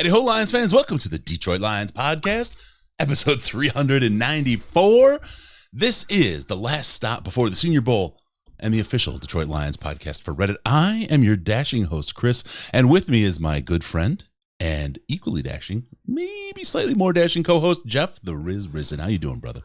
Howdy ho, Lions fans. Welcome to the Detroit Lions podcast, episode 394. This is the last stop before the Senior Bowl and the official Detroit Lions podcast for Reddit. I am your dashing host, Chris, and with me is my good friend and equally dashing, maybe slightly more dashing co-host, Jeff the Riz Risen. How you doing, brother?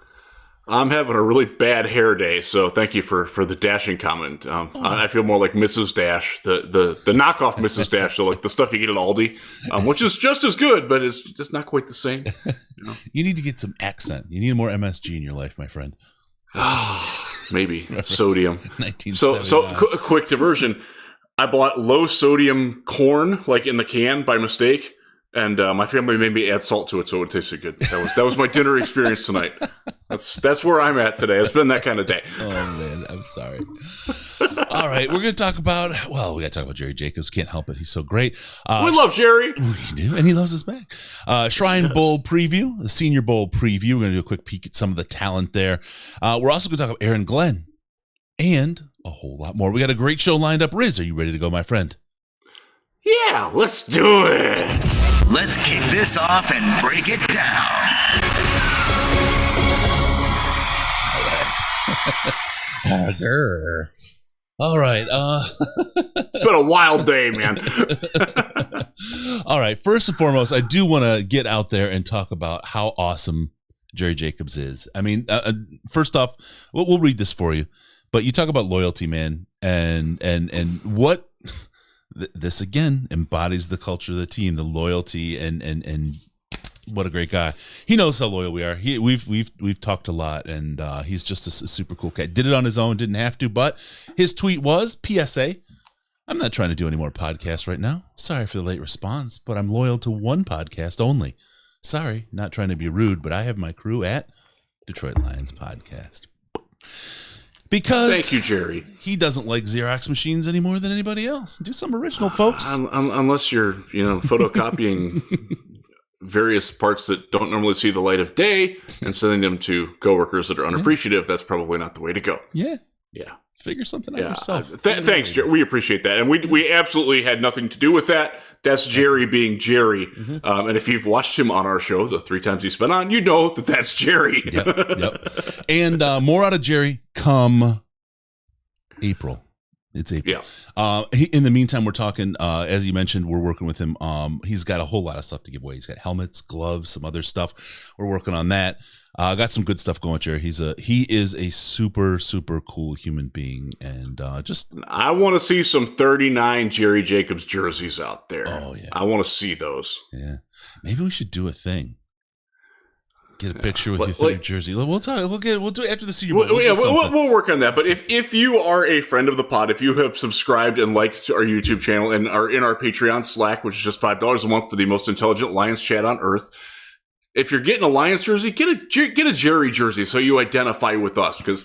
I'm having a really bad hair day, so thank you for the dashing comment. I feel more like Mrs. Dash, the knockoff Mrs. Dash, so like the stuff you get at Aldi, which is just as good, but it's just not quite the same. You know? You need to get some accent. You need more MSG in your life, my friend. Maybe sodium. 1979. So quick diversion. I bought low sodium corn, like in the can, by mistake. And my family made me add salt to it so it tasted good. That was my dinner experience tonight. That's where I'm at today. It's been that kind of day. Oh, man. I'm sorry. All right. We're going to talk about, we got to talk about Jerry Jacobs. Can't help it. He's so great. We love Jerry. We do. And he loves us back. Shrine Bowl preview, the Senior Bowl preview. We're going to do a quick peek at some of the talent there. We're also going to talk about Aaron Glenn and a whole lot more. We got a great show lined up. Riz, are you ready to go, my friend? Yeah, let's do it. Let's kick this off and break it down. All right. It's been a wild day, man. All right. First and foremost, I do want to get out there and talk about how awesome Jerry Jacobs is. I mean, first off, we'll read this for you, but you talk about loyalty, man, and what this again embodies the culture of the team, the loyalty, and what a great guy. He knows how loyal we are. We've talked a lot, and he's just a super cool guy. Did it on his own, didn't have to, but his tweet was, PSA, I'm not trying to do any more podcasts right now. Sorry for the late response, but I'm loyal to one podcast only. Sorry, not trying to be rude, but I have my crew at Detroit Lions Podcast. Because thank you, Jerry. He doesn't like Xerox machines any more than anybody else. Do some original, folks. Unless you're, photocopying various parts that don't normally see the light of day and sending them to coworkers that are unappreciative, that's probably not the way to go. Yeah. Yeah. Figure something out yourself. Thanks, Jerry. We appreciate that. And we absolutely had nothing to do with that. That's Jerry being Jerry. Mm-hmm. And if you've watched him on our show, the 3 times he's been on, you know that that's Jerry. Yep. And more out of Jerry come April. It's April. Yeah. In the meantime, we're talking, as you mentioned, we're working with him. He's got a whole lot of stuff to give away. He's got helmets, gloves, some other stuff. We're working on that. Got some good stuff going, Jerry. He is a super, super cool human being. And I want to see some 39 Jerry Jacobs jerseys out there. Oh, yeah. I want to see those. Yeah. Maybe we should do a thing. Get a picture with your third jersey. We'll talk. We'll do it after the Senior Bowl. We'll work on that. But if you are a friend of the pod, if you have subscribed and liked our YouTube channel and are in our Patreon Slack, which is just $5 a month for the most intelligent Lions chat on earth, if you're getting a Lions jersey, get a Jerry jersey so you identify with us. Because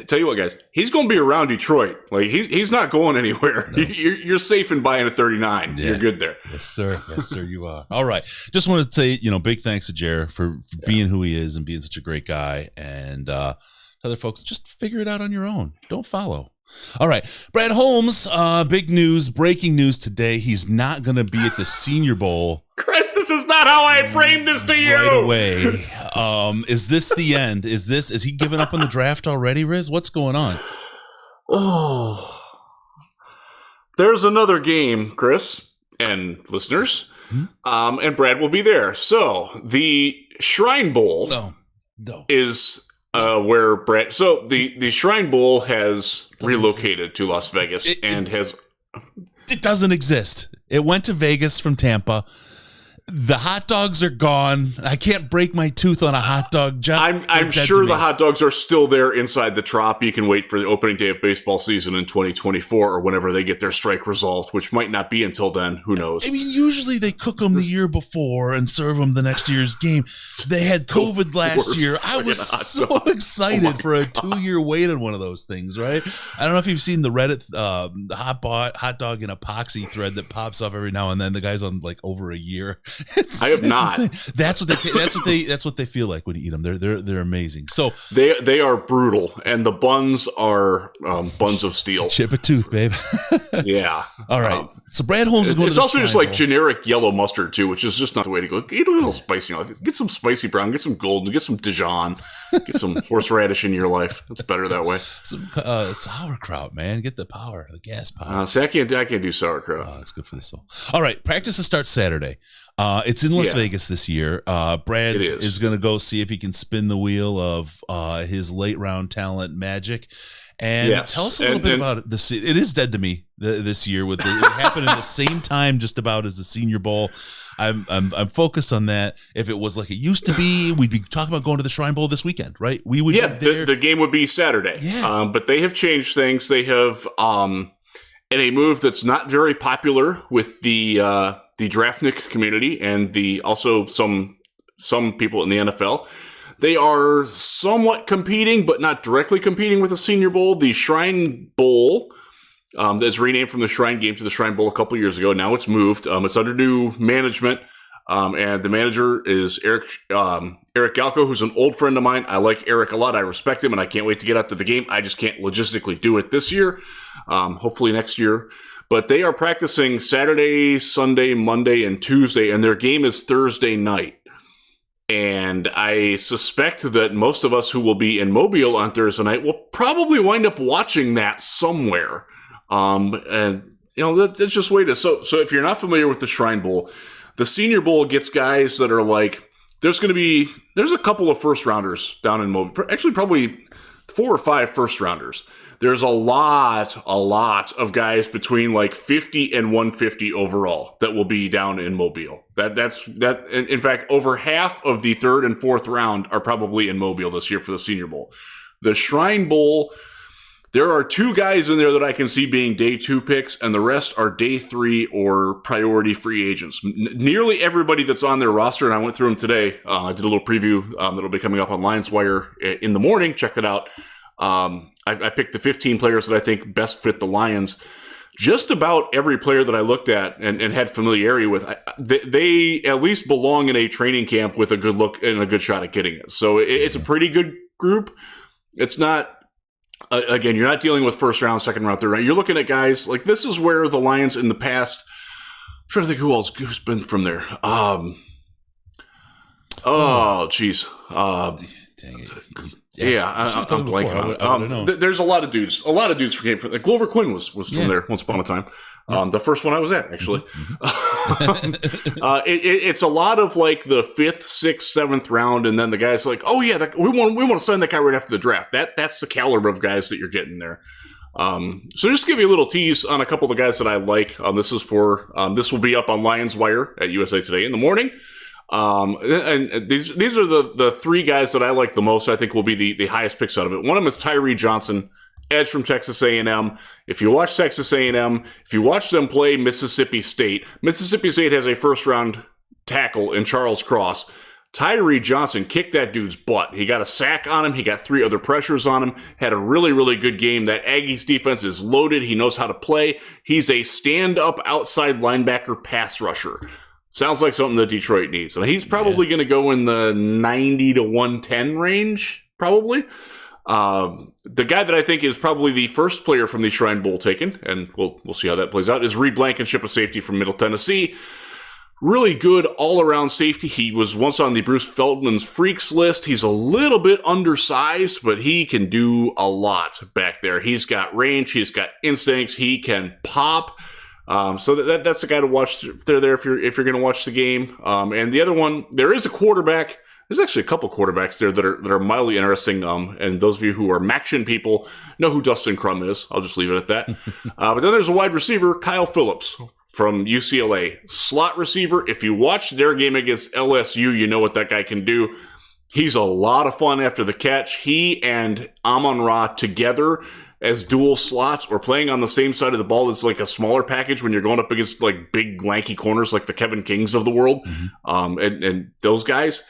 tell you what, guys, he's going to be around Detroit. Like he's not going anywhere. No. You're safe in buying a 39. Yeah. You're good there. Yes, sir. Yes, sir. You are. All right. Just wanted to say, big thanks to Jerry for being who he is and being such a great guy. And other folks, just figure it out on your own. Don't follow. All right. Brad Holmes, big news, breaking news today. He's not going to be at the Senior Bowl. Chris, this is not how I framed this to you. Right away. Is this the end? Is he giving up on the draft already, Riz? What's going on? Oh, there's another game, Chris and listeners. And Brad will be there. So the Shrine Bowl is where Brad. So the Shrine Bowl has relocated to Las Vegas It doesn't exist. It went to Vegas from Tampa. The hot dogs are gone. I can't break my tooth on a hot dog. I'm sure the hot dogs are still there inside the Trop. You can wait for the opening day of baseball season in 2024 or whenever they get their strike resolved, which might not be until then. Who knows? I mean, usually they cook them the year before and serve them the next year's game. They had COVID last year. I was so excited for a 2-year wait on one of those things, right? I don't know if you've seen the Reddit the hot dog and epoxy thread that pops up every now and then. The guy's on like over a year. I have not. Insane. That's what they feel like when you eat them. They're amazing. So they are brutal, and the buns are buns of steel. Chip a tooth, babe. Yeah. All right. So Brad Holmes is going It's to the also just Shrine like Bowl. generic yellow mustard too, which is just not the way to go. Get a little spicy. Get some spicy brown. Get some golden. Get some Dijon. Get some horseradish in your life. It's better that way. Some sauerkraut, man. Get the power, the gas power. See, I can't do sauerkraut. Oh, it's good for the soul. All right, practices start Saturday. It's in Las Vegas this year. Brad is going to go see if he can spin the wheel of his late round talent Magic. And tell us a little bit about this. It is dead to me this year. It happened at the same time, just about as the Senior Bowl. I'm focused on that. If it was like it used to be, we'd be talking about going to the Shrine Bowl this weekend, right? We would. Yeah, the game would be Saturday. Yeah. But they have changed things. They have in a move that's not very popular with the draftnik community and also some people in the NFL. They are somewhat competing, but not directly competing with the Senior Bowl. The Shrine Bowl, that's renamed from the Shrine Game to the Shrine Bowl a couple years ago. Now it's moved. It's under new management, and the manager is Eric Galko, who's an old friend of mine. I like Eric a lot. I respect him, and I can't wait to get out to the game. I just can't logistically do it this year. Hopefully next year. But they are practicing Saturday, Sunday, Monday, and Tuesday, and their game is Thursday night. And I suspect that most of us who will be in Mobile on Thursday night will probably wind up watching that somewhere. And, that's just the way it is. So if you're not familiar with the Shrine Bowl, the Senior Bowl gets guys that are like, there's a couple of first rounders down in Mobile. Actually, probably 4 or 5 first rounders. There's a lot of guys between like 50 and 150 overall that will be down in Mobile. That's in fact, over half of the 3rd and 4th round are probably in Mobile this year for the Senior Bowl. The Shrine Bowl, there are 2 guys in there that I can see being day 2 picks, and the rest are day 3 or priority free agents. Nearly everybody that's on their roster, and I went through them today. I did a little preview that'll be coming up on Lions Wire in the morning. Check that out. I picked the 15 players that I think best fit the Lions. Just about every player that I looked at and had familiarity with, they at least belong in a training camp with a good look and a good shot at getting it. So it's a pretty good group. It's not, again, you're not dealing with first round, second round, third round. You're looking at guys like this is where the Lions in the past, I'm trying to think who's been from there. Geez. Dang it. I'm blanking on it. There's a lot of dudes. A lot of dudes came from. Glover Quinn was from there once upon a time. The first one I was at, actually. It's a lot of like the 5th, 6th, 7th round, and then the guys are like, oh yeah, we want to sign that guy right after the draft. That's the caliber of guys that you're getting there. So just to give you a little tease on a couple of the guys that I like. This will be up on Lions Wire at USA Today in the morning. And these are the 3 guys that I like the most. I think will be the highest picks out of it. One of them is Tyree Johnson, edge from Texas A&M. If you watch Texas A&M, if you watch them play Mississippi State has a first round tackle in Charles Cross. Tyree Johnson kicked that dude's butt. He got a sack on him. He got 3 other pressures on him. Had a really, really good game. That Aggies defense is loaded. He knows how to play. He's a stand-up outside linebacker pass rusher. Sounds like something that Detroit needs. And he's probably going to go in the 90 to 110 range, probably. The guy that I think is probably the first player from the Shrine Bowl taken, and we'll see how that plays out, is Reed Blankenship, a safety from Middle Tennessee. Really good all-around safety. He was once on the Bruce Feldman's Freaks list. He's a little bit undersized, but he can do a lot back there. He's got range. He's got instincts. He can pop. So that's the guy to watch there if you're going to watch the game. And the other one, there is a quarterback. There's actually a couple quarterbacks there that are mildly interesting. And those of you who are Maction people know who Dustin Crum is. I'll just leave it at that. But then there's a wide receiver, Kyle Phillips from UCLA. Slot receiver. If you watch their game against LSU, you know what that guy can do. He's a lot of fun after the catch. He and Amon-Ra together as dual slots or playing on the same side of the ball is like a smaller package when you're going up against like big lanky corners like the Kevin Kings of the world. And those guys,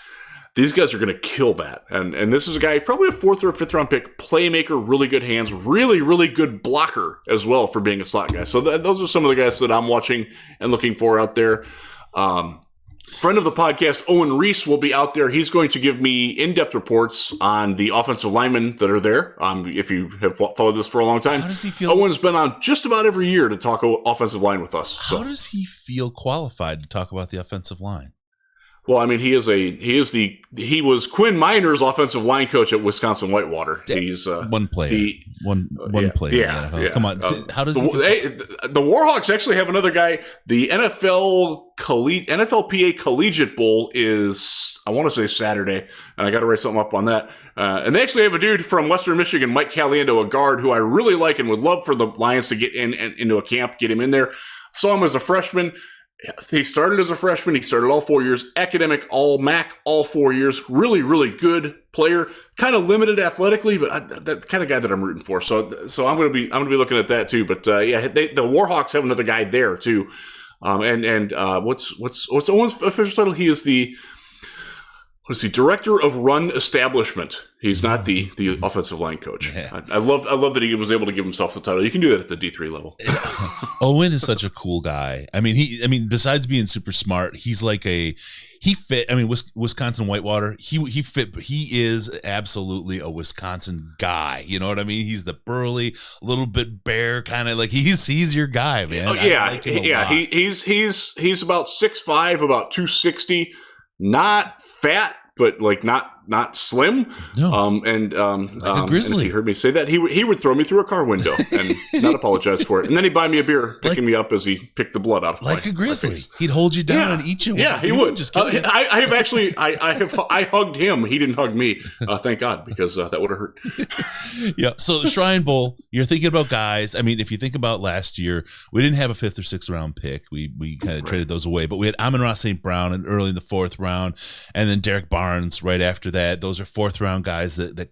these guys are going to kill that. And this is a guy, probably a 4th or 5th round pick, playmaker, really good hands, really, really good blocker as well for being a slot guy. So those are some of the guys that I'm watching and looking for out there. Friend of the podcast, Owen Reese, will be out there. He's going to give me in-depth reports on the offensive linemen that are there. If you have followed this for a long time, how does he feel? Owen's been on just about every year to talk offensive line with us. How does he feel qualified to talk about the offensive line? Well, I mean, he was Quinn Minor's offensive line coach at Wisconsin Whitewater. He's one player, one player. Yeah. Come on, how does the Warhawks actually have another guy? The NFLPA Collegiate Bowl is, I want to say Saturday, and I got to write something up on that. And they actually have a dude from Western Michigan, Mike Caliendo, a guard who I really like and would love for the Lions to get into a camp, get him in there. Saw him as a freshman. He started as a freshman. He started all 4 years. Academic, all MAC, all 4 years. Really, really good player. Kind of limited athletically, but that kind of guy that I'm rooting for. So I'm going to be looking at that too. But the Warhawks have another guy there too. What's Owen's official title? He is the director of run establishment. He's not the offensive line coach. Yeah. I love that he was able to give himself the title. You can do that at the D3 level. Owen is such a cool guy. I mean, besides being super smart, he's like Wisconsin Whitewater. He fit. He is absolutely a Wisconsin guy. You know what I mean? He's the burly, little bit bear kind of like he's your guy, man. Oh, yeah. He's about 6'5", about 260, not fat, but like not slim. No. Like a grizzly. And if you heard me say that, he would throw me through a car window and not apologize for it. And then he'd buy me a beer, picking me up as he picked the blood out of like a grizzly. He'd hold you down and eat you. Yeah, he would. I hugged him. He didn't hug me. Thank God, because that would have hurt. Yeah. So Shrine Bowl, you're thinking about guys. I mean, if you think about last year, we didn't have a 5th or 6th round pick. We kind of traded those away, but we had Amon-Ra St. Brown early in the 4th round, and then Derek Barnes right after that. Those are 4th round guys that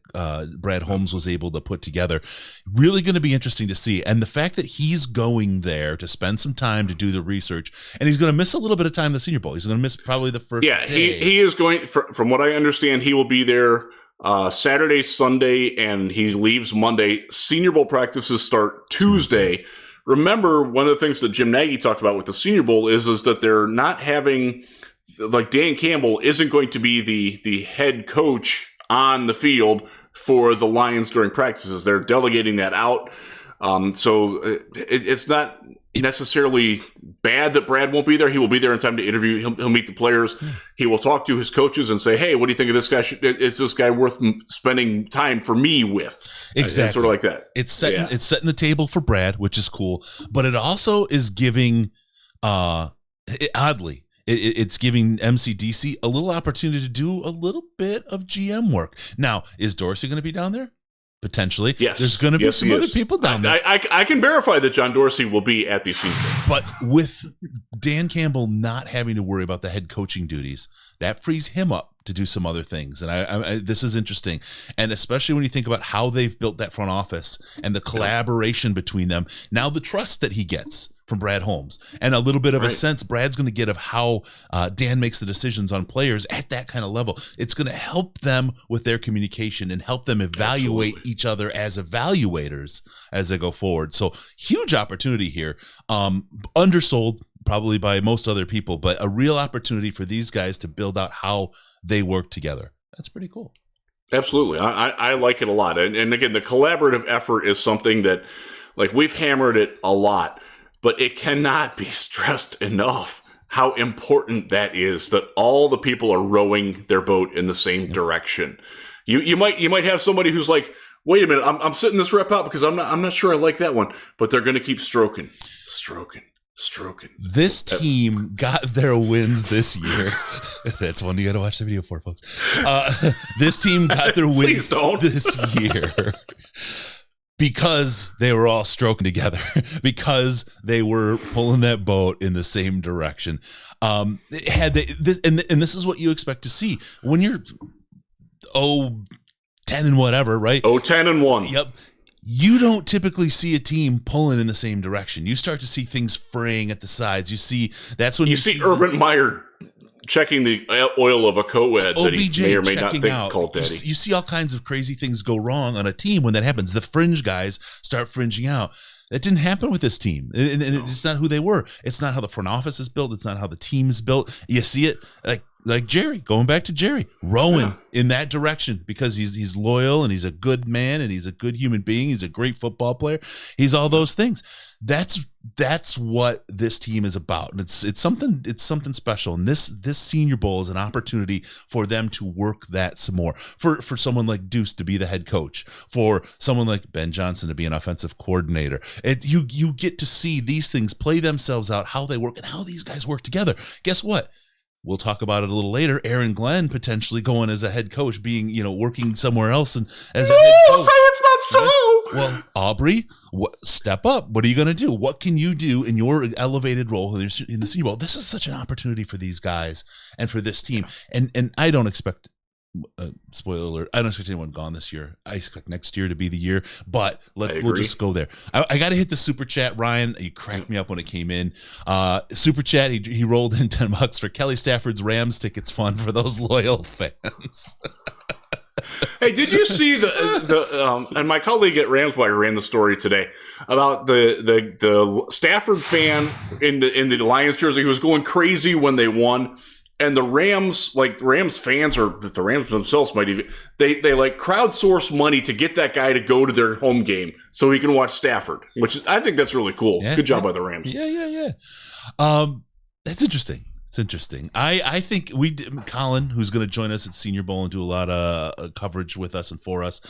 Brad Holmes was able to put together. Really going to be interesting to see. And the fact that he's going there to spend some time to do the research, and he's going to miss a little bit of time in the Senior Bowl. He's going to miss probably the first day. He is going, from what I understand, he will be there Saturday, Sunday, and he leaves Monday. Senior Bowl practices start Tuesday. Remember, one of the things that Jim Nagy talked about with the Senior Bowl is that they're not having, like, Dan Campbell isn't going to be the head coach on the field for the Lions during practices. They're delegating that out. So it's not necessarily bad that Brad won't be there. He will be there in time to interview. He'll meet the players. He will talk to his coaches and say, hey, what do you think of this guy? Is this guy worth spending time for me with? Exactly. Sort of like that. It's setting the table for Brad, which is cool. But it also is giving, oddly, it's giving MCDC a little opportunity to do a little bit of GM work. Now, is Dorsey going to be down there? Potentially. Yes. There's going to be some other people down there. I can verify that John Dorsey will be at the Senior Bowl. But with Dan Campbell not having to worry about the head coaching duties, that frees him up to do some other things. And I this is interesting. And especially when you think about how they've built that front office and the collaboration between them. Now the trust that he gets from Brad Holmes and a little bit of a sense Brad's going to get of how Dan makes the decisions on players at that kind of level. It's going to help them with their communication and help them evaluate each other as evaluators as they go forward. So huge opportunity here. Undersold probably by most other people, but a real opportunity for these guys to build out how they work together. That's pretty cool. Absolutely. I like it a lot. And again, the collaborative effort is something that, like, we've hammered it a lot, but it cannot be stressed enough how important that is, that all the people are rowing their boat in the same direction. You might have somebody who's like, wait a minute, I'm sitting this rep out because I'm not sure I like that one, but they're going to keep stroking. This team got their wins this year. That's one you got to watch the video for, folks. This team got their wins this year because they were all stroking together, because they were pulling that boat in the same direction. And this is what you expect to see when you're 10 and whatever, right? 10-1. Yep. You don't typically see a team pulling in the same direction. You start to see things fraying at the sides. You see that's when you see Urban Meyer checking the oil of a co-ed that he may or may not think called daddy. You see all kinds of crazy things go wrong on a team when that happens. The fringe guys start fringing out. That didn't happen with this team. And it's not who they were. It's not how the front office is built. It's not how the team is built. You see it like Jerry, going back to Jerry, rowing in that direction because he's loyal and he's a good man and he's a good human being. He's a great football player. He's all those things. That's what this team is about. And it's something special. And this Senior Bowl is an opportunity for them to work that some more. For someone like Deuce to be the head coach, for someone like Ben Johnson to be an offensive coordinator. You get to see these things play themselves out, how they work and how these guys work together. Guess what? We'll talk about it a little later. Aaron Glenn potentially going as a head coach, being, working somewhere else and as a head coach. Say it's not so. Right? Well, Aubrey, step up. What are you going to do? What can you do in your elevated role in the Senior Bowl? This is such an opportunity for these guys and for this team. And I don't expect, spoiler alert, I don't expect anyone gone this year. I expect next year to be the year, but we'll just go there. I got to hit the super chat. Ryan, you cracked me up when it came in. Super chat, he rolled in $10 for Kelly Stafford's Rams tickets fund for those loyal fans. Hey, did you see the and my colleague at Ramswire ran the story today about the Stafford fan in the Lions jersey who was going crazy when they won, and the Rams fans, or the Rams themselves might even they crowdsource money to get that guy to go to their home game so he can watch Stafford, which I think that's really cool. Yeah, good job by the Rams. Yeah. That's interesting. It's interesting. I think Colin, who's going to join us at Senior Bowl and do a lot of coverage with us and for us,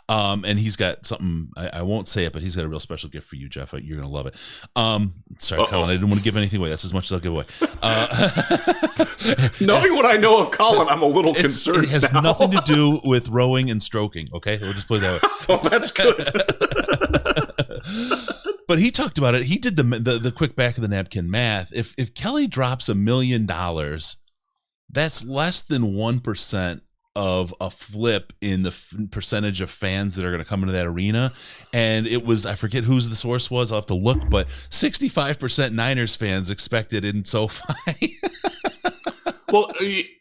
and he's got something, I won't say it, but he's got a real special gift for you, Jeff. You're going to love it. Sorry, Colin, I didn't want to give anything away. That's as much as I'll give away. Knowing what I know of Colin, I'm a little concerned. It has nothing to do with rowing and stroking, okay? We'll just put it that way. Well, that's good. But he talked about it. He did the quick back of the napkin math. If Kelly drops $1 million, that's less than 1% of a flip in the percentage of fans that are going to come into that arena. And it was, I forget whose the source was. I'll have to look, but 65% Niners fans expected in SoFi. Well,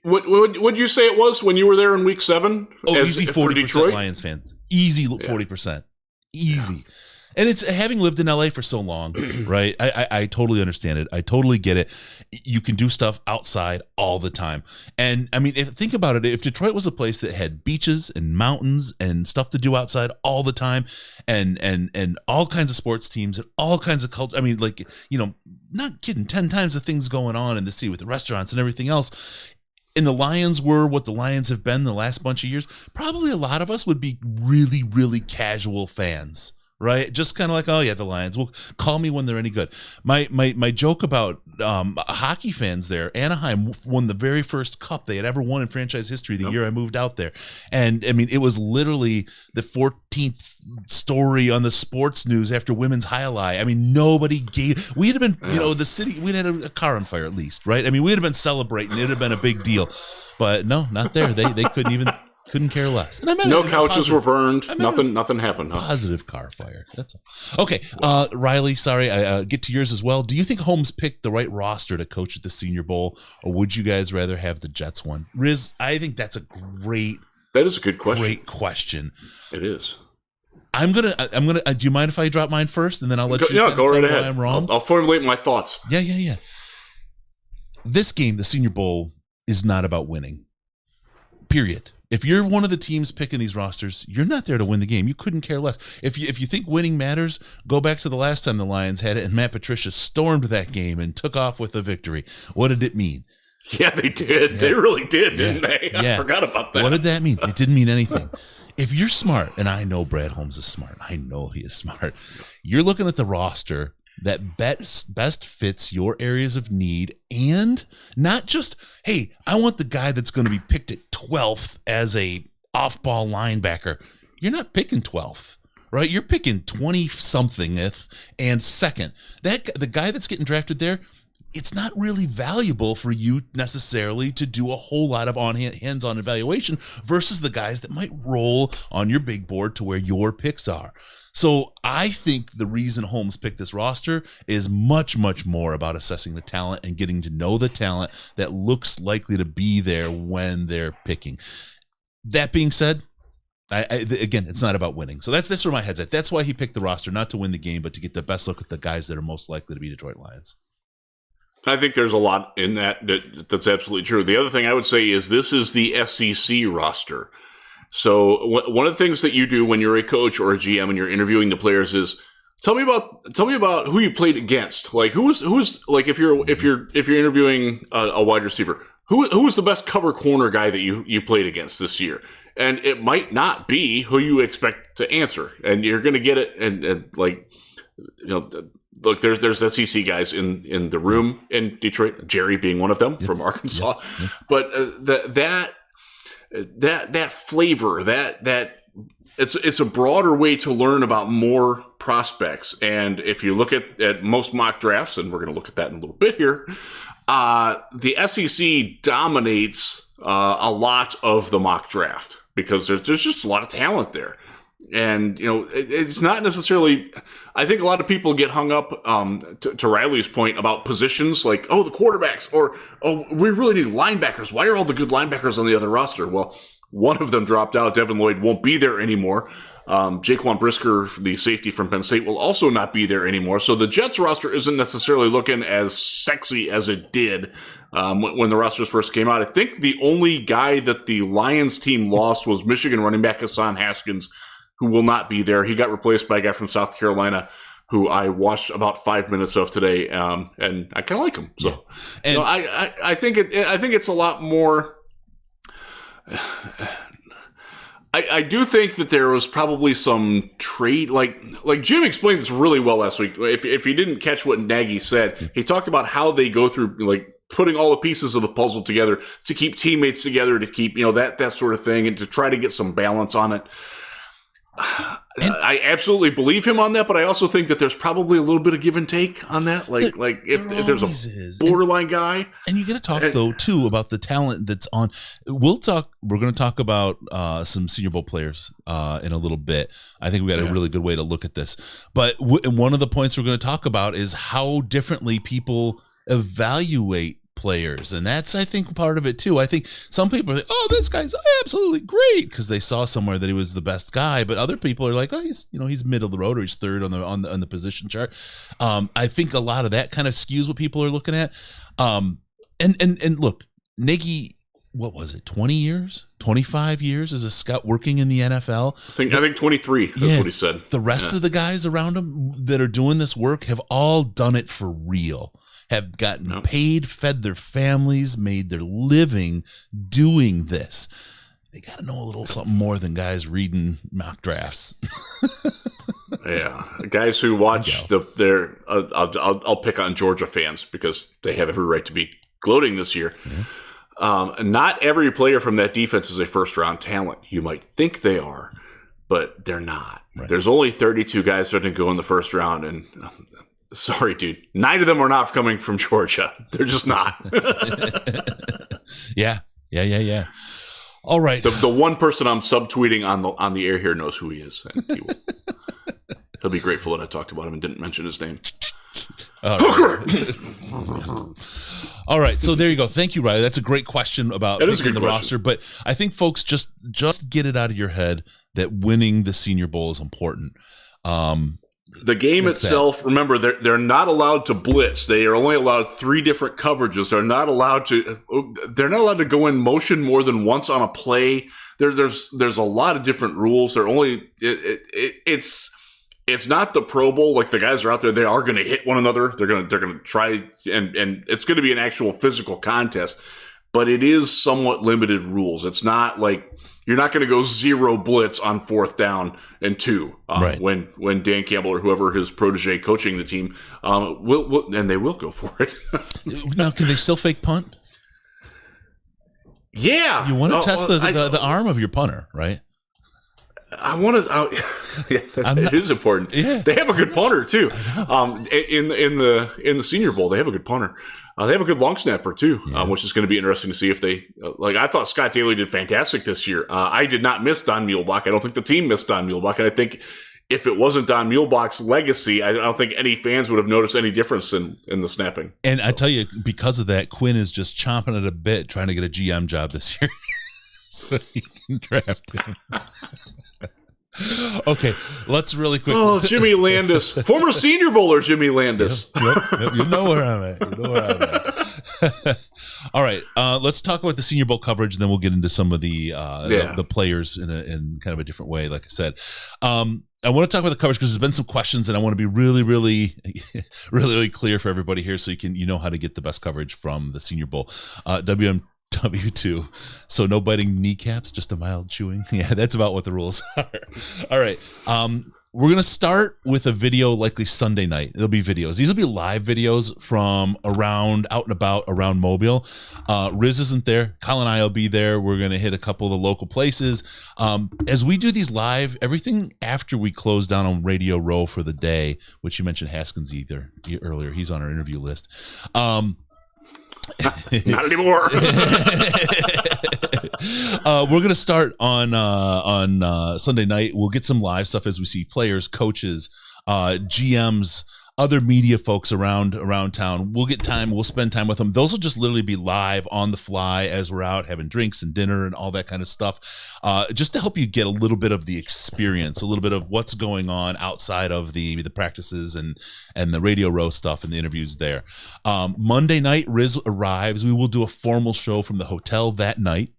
what would you say it was when you were there in week 7? Easy 40% Lions fans. Easy 40%. Easy. Yeah. And it's having lived in LA for so long, right? I totally understand it. I totally get it. You can do stuff outside all the time. And I mean, think about it. If Detroit was a place that had beaches and mountains and stuff to do outside all the time and all kinds of sports teams and all kinds of culture, I mean, not kidding, 10 times the things going on in the city with the restaurants and everything else. And the Lions were what the Lions have been the last bunch of years. Probably a lot of us would be really, really casual fans. Right, just kind of like, oh yeah, the Lions. Well, call me when they're any good. My joke about hockey fans there. Anaheim won the very first cup they had ever won in franchise history the year I moved out there, and I mean it was literally the 14th story on the sports news after women's highlight. I mean nobody gave. We'd have been, the city. We'd had a car on fire at least, right? I mean we'd have been celebrating. It'd have been a big deal, but no, not there. They couldn't even. Couldn't care less. And I meant no couches were burned. Nothing happened. Huh? Positive car fire. That's all. Okay, Riley. Sorry, I get to yours as well. Do you think Holmes picked the right roster to coach at the Senior Bowl, or would you guys rather have the Jets one? Riz, I think that's a great. That is a good question. Great question. It is. I'm gonna. Do you mind if I drop mine first, and then I'll let you? Yeah, go right ahead. I'm wrong. I'll formulate my thoughts. Yeah. This game, the Senior Bowl, is not about winning. Period. If you're one of the teams picking these rosters, you're not there to win the game. You couldn't care less. If you think winning matters, go back to the last time the Lions had it and Matt Patricia stormed that game and took off with a victory. What did it mean? Yeah, they did. Yeah. They really did, didn't they? I forgot about that. What did that mean? It didn't mean anything. If you're smart, and I know Brad Holmes is smart. I know he is smart. You're looking at the roster that best fits your areas of need, and not just, hey, I want the guy that's going to be picked at 12th as a off-ball linebacker. You're not picking 12th, right? You're picking 20-somethingth and second. The guy that's getting drafted there, it's not really valuable for you necessarily to do a whole lot of hands-on evaluation versus the guys that might roll on your big board to where your picks are. So I think the reason Holmes picked this roster is much, much more about assessing the talent and getting to know the talent that looks likely to be there when they're picking. That being said, Again, it's not about winning. So that's where my head's at. That's why he picked the roster, not to win the game, but to get the best look at the guys that are most likely to be Detroit Lions. I think there's a lot in that's absolutely true. The other thing I would say is this is the SEC roster. So one of the things that you do when you're a coach or a GM and you're interviewing the players is tell me about who you played against. Like who's like if you're interviewing a wide receiver, who was the best cover corner guy that you played against this year? And it might not be who you expect to answer, and you're going to get it. And like, look, there's SEC guys in the room in Detroit, Jerry being one of them from Arkansas. Yeah. But that flavor, that it's a broader way to learn about more prospects. And if you look at most mock drafts, and we're going to look at that in a little bit here, the SEC dominates a lot of the mock draft because there's just a lot of talent there. And, it's not necessarily, I think a lot of people get hung up to Riley's point about positions like, the quarterbacks, or, we really need linebackers. Why are all the good linebackers on the other roster? Well, one of them dropped out. Devin Lloyd won't be there anymore. Jaquan Brisker, the safety from Penn State, will also not be there anymore. So the Jets roster isn't necessarily looking as sexy as it did when the rosters first came out. I think the only guy that the Lions team lost was Michigan running back Hassan Haskins, who will not be there. He got replaced by a guy from South Carolina who I watched about 5 minutes of today, and I kind of like him. So, and I think it's a lot more. I do think that there was probably some trade, like Jim explained this really well last week. If you didn't catch what Nagy said, he talked about how they go through like putting all the pieces of the puzzle together to keep teammates together, to keep that sort of thing, and to try to get some balance on it. I absolutely believe him on that, but I also think that there's probably a little bit of give and take on that. Like if there's a borderline guy, and you got to talk though too about the talent that's on. We're going to talk about some Senior Bowl players in a little bit. I think we got a really good way to look at this. But one of the points we're going to talk about is how differently people evaluate players, and that's, I think, part of it too. I think some people are like, this guy's absolutely great because they saw somewhere that he was the best guy, but other people are like, he's middle of the road, or he's third on the position chart. I think a lot of that kind of skews what people are looking at. And look, Nagy, what was it, 20 years, 25 years as a scout working in the NFL? I think 23. That's what he said. The rest of the guys around him that are doing this work have all done it for real. Have gotten paid, fed their families, made their living doing this. They got to know a little something more than guys reading mock drafts. Yeah, guys who watch their. I'll pick on Georgia fans because they have every right to be gloating this year. Mm-hmm. Not every player from that defense is a first-round talent. You might think they are, but they're not. Right. There's only 32 guys that didn't go in the first round, and. Sorry, dude. 9 of them are not coming from Georgia. They're just not. Yeah. All right. The one person I'm subtweeting on the air here knows who he is. And he'll be grateful that I talked about him and didn't mention his name. All right. So there you go. Thank you, Riley. That's a great question about picking the roster. But I think folks just get it out of your head that winning the Senior Bowl is important. The game itself, remember, they're not allowed to blitz. They are only allowed 3 different coverages. They're not allowed to go in motion more than once on a play. There's a lot of different rules. They're only it's not the Pro Bowl. Like, the guys are out there, they are going to hit one another. They're going to try, and it's going to be an actual physical contest. But it is somewhat limited rules. It's not like you're not going to go 0 blitz on 4th down and 2 right. when Dan Campbell or whoever his protege coaching the team will and they will go for it. Now, can they still fake punt? Yeah, you want to test the arm of your punter, right? I want to. It is important. Yeah. They have a good punter too. In the Senior Bowl, they have a good punter. They have a good long snapper too, which is going to be interesting to see if they I thought Scott Daly did fantastic this year. I did not miss Don Muehlbach. I don't think the team missed Don Muehlbach, and I think if it wasn't Don Muehlbach's legacy, I don't think any fans would have noticed any difference in the snapping. And I tell you, because of that, Quinn is just chomping at a bit trying to get a GM job this year. so you can draft him. Okay, let's really quick. Oh, Jimmy Landis, former Senior Bowler Jimmy Landis. Yep. You know where I'm at. All right, let's talk about the Senior Bowl coverage, and then we'll get into some of the players in kind of a different way. Like I said, I want to talk about the coverage because there's been some questions, and I want to be really, really, really clear for everybody here, so you know how to get the best coverage from the Senior Bowl. WMW2. So no biting kneecaps, just a mild chewing. Yeah, that's about what the rules are. All right. We're going to start with a video likely Sunday night. There'll be videos. These will be live videos from out and about around Mobile. Riz isn't there. Kyle and I will be there. We're going to hit a couple of the local places. As we do these live, everything after we close down on Radio Row for the day, which you mentioned Haskins earlier. He's on our interview list. Not anymore. We're gonna start on Sunday night. We'll get some live stuff as we see players, coaches, GMs, other media folks around town. We'll get time. We'll spend time with them. Those will just literally be live on the fly as we're out having drinks and dinner and all that kind of stuff, just to help you get a little bit of the experience, a little bit of what's going on outside of the practices and the Radio Row stuff and the interviews there. Monday night, Riz arrives. We will do a formal show from the hotel that night,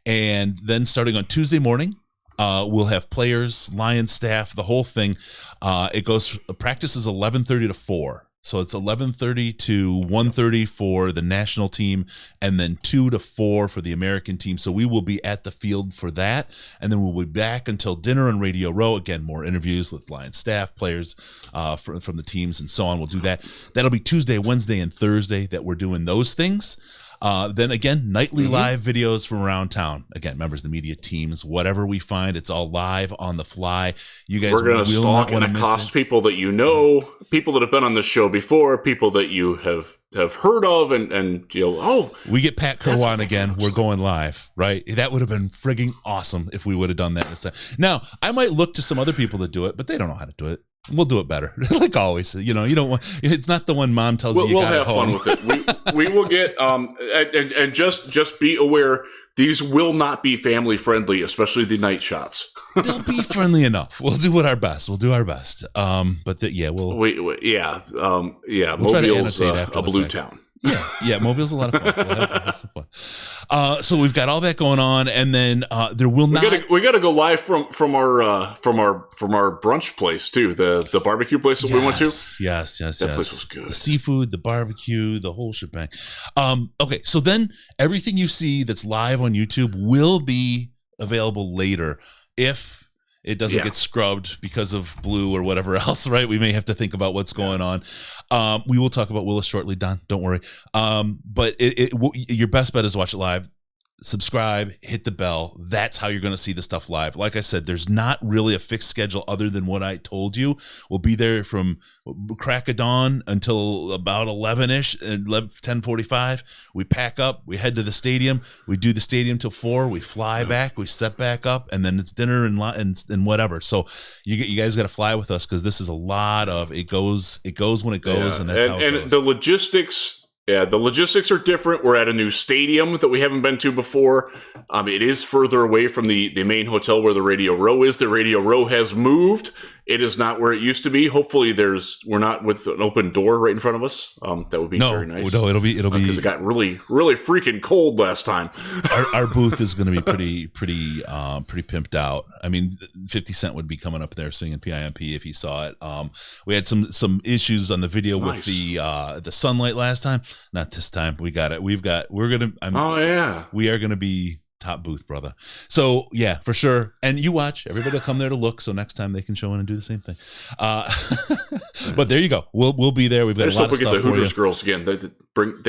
and then starting on Tuesday morning, we'll have players, Lions staff, the whole thing. Practice is 11:30 to 4. So it's 11:30 to 1:30 for the national team, and then 2 to 4 for the American team. So we will be at the field for that, and then we'll be back until dinner on Radio Row. Again, more interviews with Lions staff, players from the teams, and so on. We'll do that. That'll be Tuesday, Wednesday, and Thursday that we're doing those things. Then again, nightly live videos from around town. Again, members of the media teams, whatever we find, it's all live on the fly. You guys, we're going to stalk and accost people that you know, people that have been on this show before, people that you have heard of, and we get Pat Kerwan again. We're going live, right? That would have been frigging awesome if we would have done that this time. Now, I might look to some other people to do it, but they don't know how to do it. We'll do it better, like always. You don't want. It's not the one mom tells you. We'll have fun with it. We will get and just be aware, these will not be family friendly, especially the night shots. They'll be friendly enough. We'll do our best. We'll But we'll Mobile's a blue town. Yeah, Mobile's a lot of fun. We'll have some fun. So we've got all that going on, and then there will we gotta go live from our brunch place too, the barbecue place that we went to. Yes. That place was good. The seafood, the barbecue, the whole shebang. Okay, so then everything you see that's live on YouTube will be available later if it doesn't get scrubbed because of Blue or whatever else, right? We may have to think about what's going on. We will talk about Willis shortly, Don. Don't worry. But your best bet is to watch it live. Subscribe, hit the bell. That's how you're going to see the stuff live. Like I said, there's not really a fixed schedule other than what I told you. We'll be there from crack of dawn until about 11-ish, 10:45. We pack up, we head to the stadium. We do the stadium till 4. We fly back, we set back up, and then it's dinner and whatever. So you guys got to fly with us because this is a lot of it goes when it goes, and that's how it goes. And the logistics. Yeah, the logistics are different. We're at a new stadium that we haven't been to before. It is further away from the main hotel where the Radio Row is. The Radio Row has moved. It is not where it used to be. Hopefully, we're not with an open door right in front of us. That would be very nice. No, it'll be because it got really, really freaking cold last time. Our booth is going to be pretty pimped out. I mean, 50 Cent would be coming up there singing PIMP if he saw it. We had some issues on the video with the sunlight last time. Not this time. We got it. We are gonna be top booth, brother. So yeah, for sure. And you watch. Everybody will come there to look. So next time they can show in and do the same thing. But there you go. We'll be there. We've got a lot of stuff for you. Get the Hooters girls again. They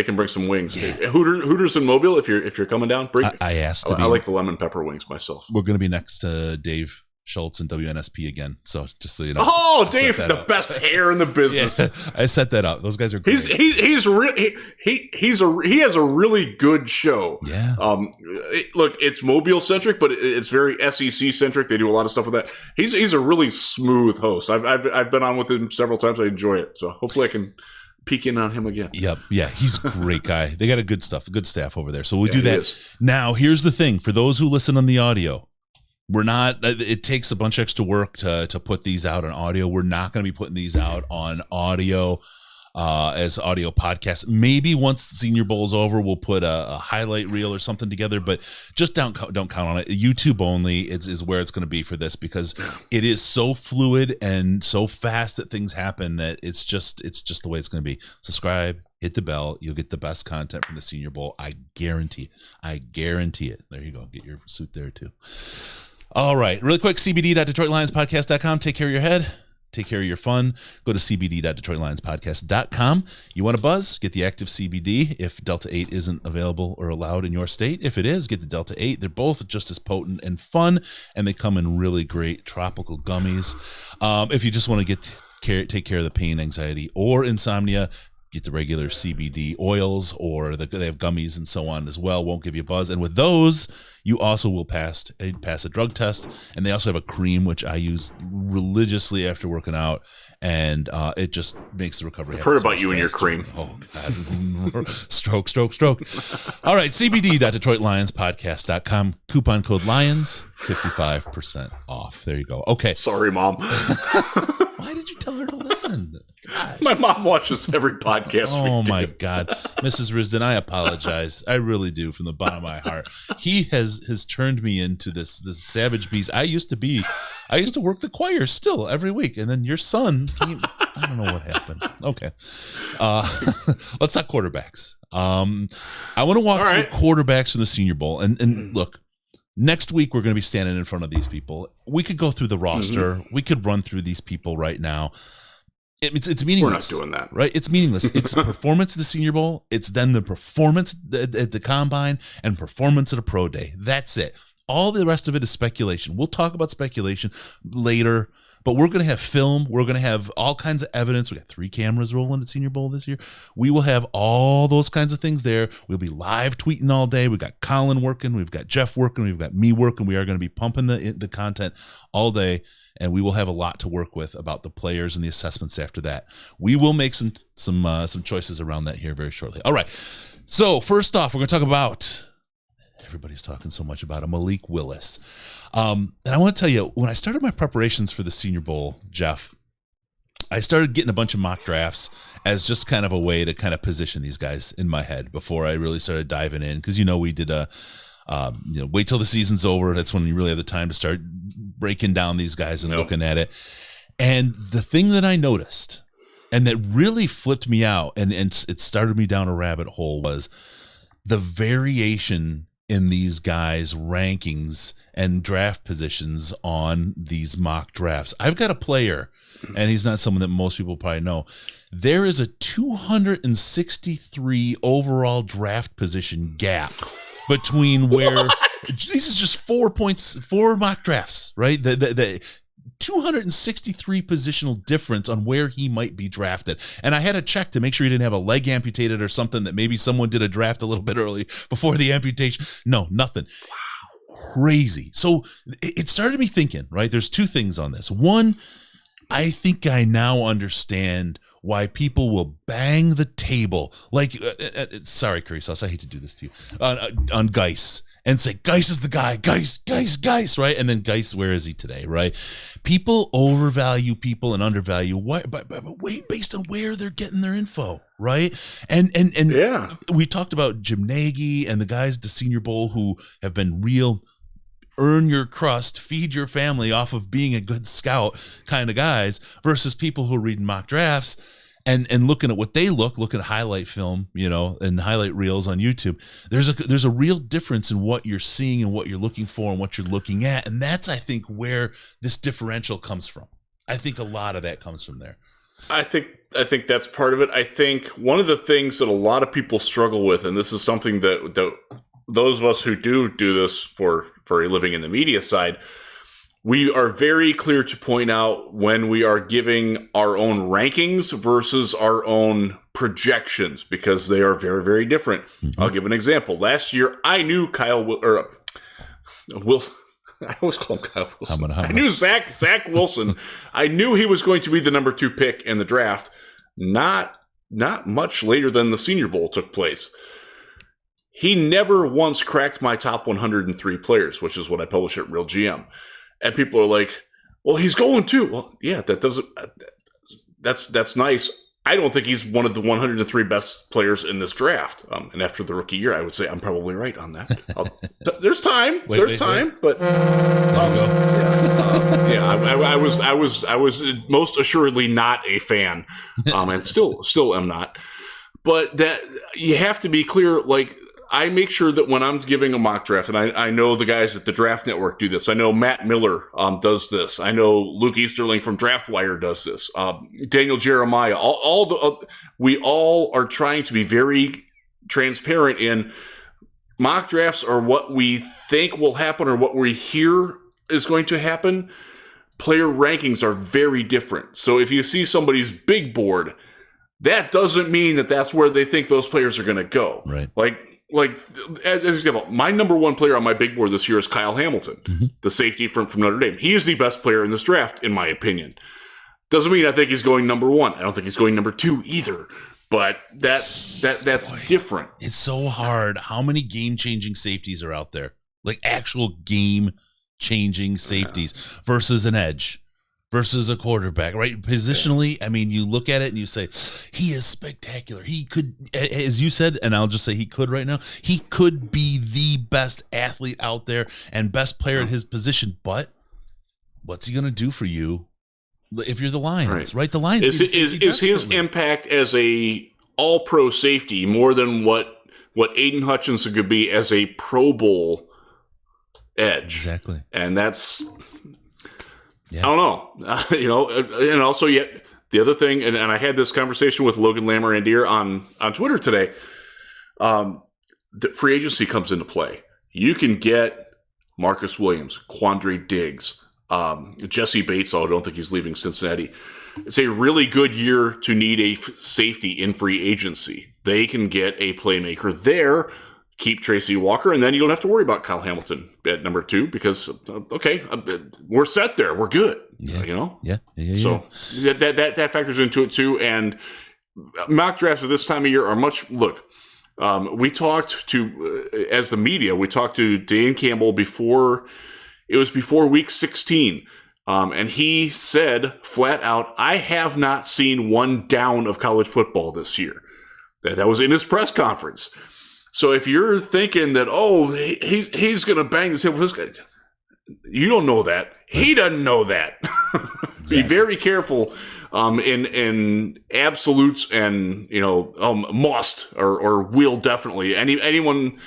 can bring some wings. Yeah. Hooters in Mobile. If you're coming down, bring. I asked. I like the lemon pepper wings myself. We're gonna be next to Dave Schultz and WNSP again. So just so you know. Oh, Dave, the best hair in the business. Yeah, I set that up. Those guys are great. He has a really good show. Yeah. Look, it's Mobile centric, but it's very SEC centric. They do a lot of stuff with that. He's a really smooth host. I've been on with him several times. I enjoy it. So hopefully I can peeking on him again. Yep. Yeah, he's a great guy. They got a good staff over there. So we'll do he that. is. Now, here's the thing. For those who listen on the audio, it takes a bunch of extra work to put these out on audio. We're not going to be putting these out on audio as audio podcasts. Maybe once Senior Bowl's over, we'll put a highlight reel or something together, but just don't count on it. YouTube only is where it's going to be for this, because it is so fluid and so fast that things happen that it's just the way it's going to be. Subscribe, hit the bell. You'll get the best content from the Senior Bowl. I guarantee it. I guarantee it. There you go. Get your suit there too. All right. Really quick, cbd.detroitlionspodcast.com. Take care of your head. Take care of your fun. Go to cbd.detroitlionspodcast.com. You want a buzz? Get the active CBD if Delta 8 isn't available or allowed in your state. If it is, get the Delta 8. They're both just as potent and fun, and they come in really great tropical gummies. If you just want to take care of the pain, anxiety, or insomnia, get the regular CBD oils, or they have gummies and so on as well. Won't give you a buzz. And with those, you also will pass a drug test. And they also have a cream, which I use religiously after working out. And it just makes the recovery happen. I've heard about you and your cream. Oh, God. Stroke. All right. CBD.DetroitLionsPodcast.com. Coupon code LIONS, 55% off. There you go. Okay. Sorry, Mom. Why did you tell her to listen? Gosh. My mom watches every podcast. Oh my God, Mrs. Risden, I apologize. I really do, from the bottom of my heart. He has turned me into this savage beast. I used to work the choir still every week, and then your son came. I don't know what happened. Okay, let's talk quarterbacks. I want to walk through quarterbacks from the Senior Bowl, and look. Next week, we're going to be standing in front of these people. We could go through the roster. Mm-hmm. We could run through these people right now. It's meaningless. We're not doing that. Right? It's meaningless. It's the performance of the Senior Bowl. It's then the performance at the Combine and performance at a pro day. That's it. All the rest of it is speculation. We'll talk about speculation later, but we're going to have film. We're going to have all kinds of evidence. We got 3 cameras rolling at Senior Bowl this year. We will have all those kinds of things there. We'll be live tweeting all day. We've got Colin working. We've got Jeff working. We've got me working. We are going to be pumping the content all day, and we will have a lot to work with about the players and the assessments after that. We will make some choices around that here very shortly. All right. So first off, we're going to talk about, everybody's talking so much about Malik Willis. And I want to tell you, when I started my preparations for the Senior Bowl, Jeff, I started getting a bunch of mock drafts as just kind of a way to kind of position these guys in my head before I really started diving in. Because, we did wait till the season's over. That's when you really have the time to start breaking down these guys and looking at it. And the thing that I noticed, and that really flipped me out, and it started me down a rabbit hole, was the variation in these guys' rankings and draft positions on these mock drafts. I've got a player, and he's not someone that most people probably know. There is a 263 overall draft position gap between where this is just 4 mock drafts, right? The 263 positional difference on where he might be drafted. And I had to check to make sure he didn't have a leg amputated or something, that maybe someone did a draft a little bit early before the amputation. No, nothing. Wow. Crazy. So it started me thinking, right? There's 2 things on this. One, I think I now understand why people will bang the table. Like, sorry, Curry Sauce, I hate to do this to you, on Geis, and say, Geis is the guy, Geis, right? And then Geis, where is he today, right? People overvalue people and undervalue but based on where they're getting their info, right? And yeah, we talked about Jim Nagy and the guys at the Senior Bowl who have been real earn your crust, feed your family off of being a good scout kind of guys, versus people who are reading mock drafts and looking at what they look at highlight film, and highlight reels on YouTube. There's a real difference in what you're seeing and what you're looking for and what you're looking at. And that's, I think, where this differential comes from. I think a lot of that comes from there. I think that's part of it. I think one of the things that a lot of people struggle with, and this is something that those of us who do this for a living in the media side, we are very clear to point out when we are giving our own rankings versus our own projections, because they are very, very different. Mm-hmm. I'll give an example. Last year, I knew Will. I always call him Kyle Wilson. I knew Zach Wilson. I knew he was going to be the number 2 pick in the draft. Not not much later than the Senior Bowl took place. He never once cracked my top 103 players, which is what I publish at Real GM. And people are like, well, he's going to. Well, yeah, that's nice. I don't think he's one of the 103 best players in this draft. And after the rookie year, I would say I'm probably right on that. There's time. There's time. But I was most assuredly not a fan, and still am not. But that you have to be clear. Like, I make sure that when I'm giving a mock draft, and I know the guys at the Draft Network do this. I know Matt Miller does this. I know Luke Easterling from DraftWire does this. Daniel Jeremiah. We all are trying to be very transparent in mock drafts are what we think will happen or what we hear is going to happen. Player rankings are very different. So if you see somebody's big board, that doesn't mean that that's where they think those players are going to go. Right. Like as an example, my number one player on my big board this year is Kyle Hamilton, the safety from Notre Dame. He is the best player in this draft, in my opinion. Doesn't mean I think he's going number one. I don't think he's going number two either. But that's different. It's so hard. How many game-changing safeties are out there? Like actual game-changing safeties versus an edge, versus a quarterback, right? Positionally, I mean, you look at it and you say, he is spectacular. He could, as you said, and I'll just say he could right now, he could be the best athlete out there and best player at his position. But what's he going to do for you if you're the Lions, right? The Lions is his impact as a all-pro safety more than what Aiden Hutchinson could be as a Pro Bowl edge. Exactly. And that's, I don't know, and also yet the other thing, and I had this conversation with Logan Lamorandier on Twitter today, the free agency comes into play. You can get Marcus Williams, Quandre Diggs, Jesse Bates, I don't think he's leaving Cincinnati. It's a really good year to need a safety in free agency. They can get a playmaker there, keep Tracy Walker, and then you don't have to worry about Kyle Hamilton at number two because, we're set there. We're good. Yeah. So that factors into it too. And mock drafts at this time of year are we talked to, as the media, we talked to Dan Campbell before week 16. And he said flat out, I have not seen one down of college football this year. That was in his press conference. So if you're thinking that, he's going to bang this with this guy, you don't know that. He doesn't know that. Exactly. Be very careful in absolutes and, must or will definitely. Anyone,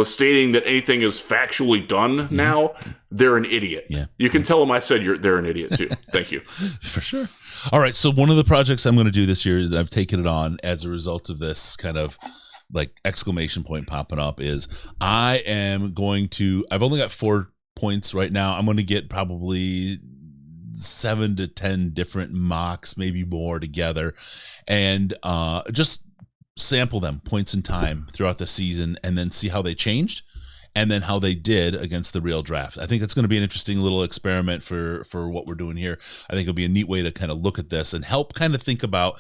stating that anything is factually done now, they're an idiot. Yeah. You can tell them I said they're an idiot too. Thank you. For sure. All right. So one of the projects I'm going to do this year is I've taken it on as a result of this kind of like exclamation point popping up is I've only got 4 points right now. I'm going to get probably 7 to 10 different mocks, maybe more together, and just sample them points in time throughout the season and then see how they changed and then how they did against the real draft. I think it's going to be an interesting little experiment for what we're doing here. I think it'll be a neat way to kind of look at this and help kind of think about,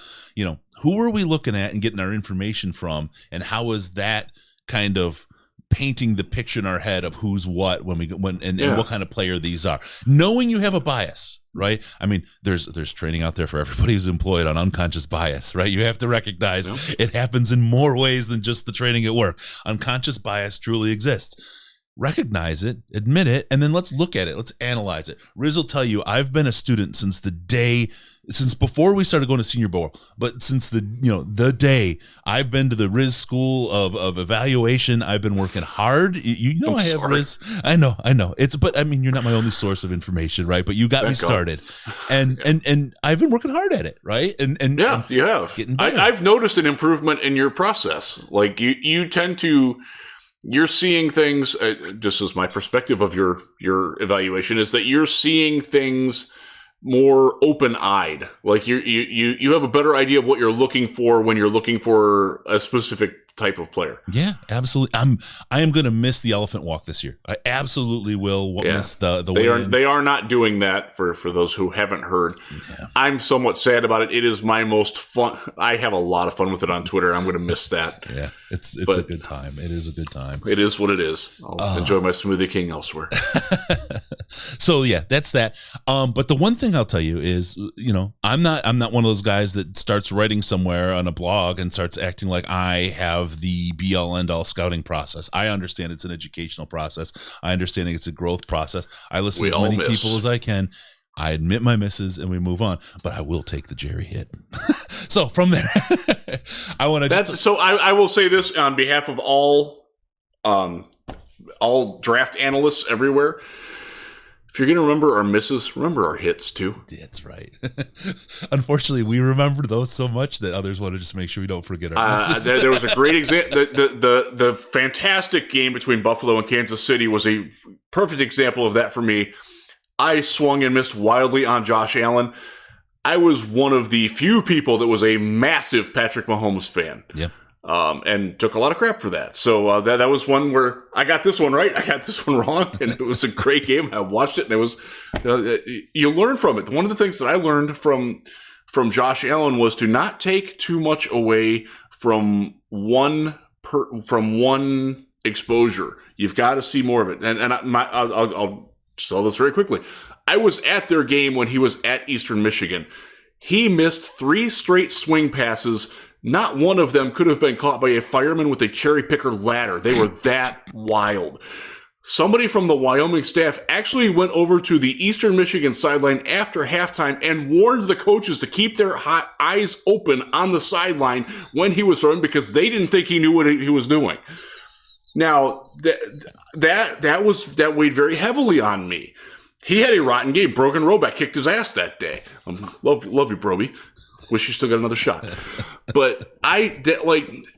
who are we looking at and getting our information from, and how is that kind of painting the picture in our head of who's what and what kind of player these are, knowing you have a bias, right? I mean, there's training out there for everybody who's employed on unconscious bias, right? You have to recognize it happens in more ways than just the training at work. Unconscious bias truly exists. Recognize it, admit it, and then let's look at it. Let's analyze it. Riz will tell you, I've been a student since before we started going to Senior Bowl, but since the day I've been to the Riz School of Evaluation. I've been working hard. I have Riz. I know. But I mean, you're not my only source of information, right? But you got me started, and I've been working hard at it, right? And you have. Getting better. I've noticed an improvement in your process. Like you tend to. You're seeing things, just as my perspective of your evaluation is that you're seeing things more open-eyed. Like you have a better idea of what you're looking for when you're looking for a specific type of player. Yeah, absolutely. I am going to miss the elephant walk this year. I absolutely will miss the They are not doing that for those who haven't heard. Yeah. I'm somewhat sad about it. It is my most fun. I have a lot of fun with it on Twitter. I'm going to miss that. Yeah, it's a good time. It is a good time. It is what it is. I'll enjoy my Smoothie King elsewhere. So yeah, that's that. But the one thing I'll tell you is, I'm not one of those guys that starts writing somewhere on a blog and starts acting like I have the be all end all scouting process. I understand it's an educational process. I understand it's a growth process. I listen to as many people as I can. I admit my misses and we move on, but I will take the Jerry hit. So from there, I want to. So I will say this on behalf of all draft analysts everywhere. If you're going to remember our misses, remember our hits too. That's right. Unfortunately, we remember those so much that others want to just make sure we don't forget our misses. There was a great example. The fantastic game between Buffalo and Kansas City was a perfect example of that for me. I swung and missed wildly on Josh Allen. I was one of the few people that was a massive Patrick Mahomes fan. Yep. And took a lot of crap for that. So that was one where I got this one right, I got this one wrong, and it was a great game. I watched it, and it was you learn from it. One of the things that I learned from Josh Allen was to not take too much away from one exposure. You've got to see more of it. And I'll tell this very quickly. I was at their game when he was at Eastern Michigan. He missed 3 straight swing passes. Not one of them could have been caught by a fireman with a cherry picker ladder. They were that wild. Somebody from the Wyoming staff actually went over to the Eastern Michigan sideline after halftime and warned the coaches to keep their eyes open on the sideline when he was throwing because they didn't think he knew what he was doing. Now, that weighed very heavily on me. He had a rotten game. Brogan Roback kicked his ass that day. Love you, Broby. Wish you still got another shot. But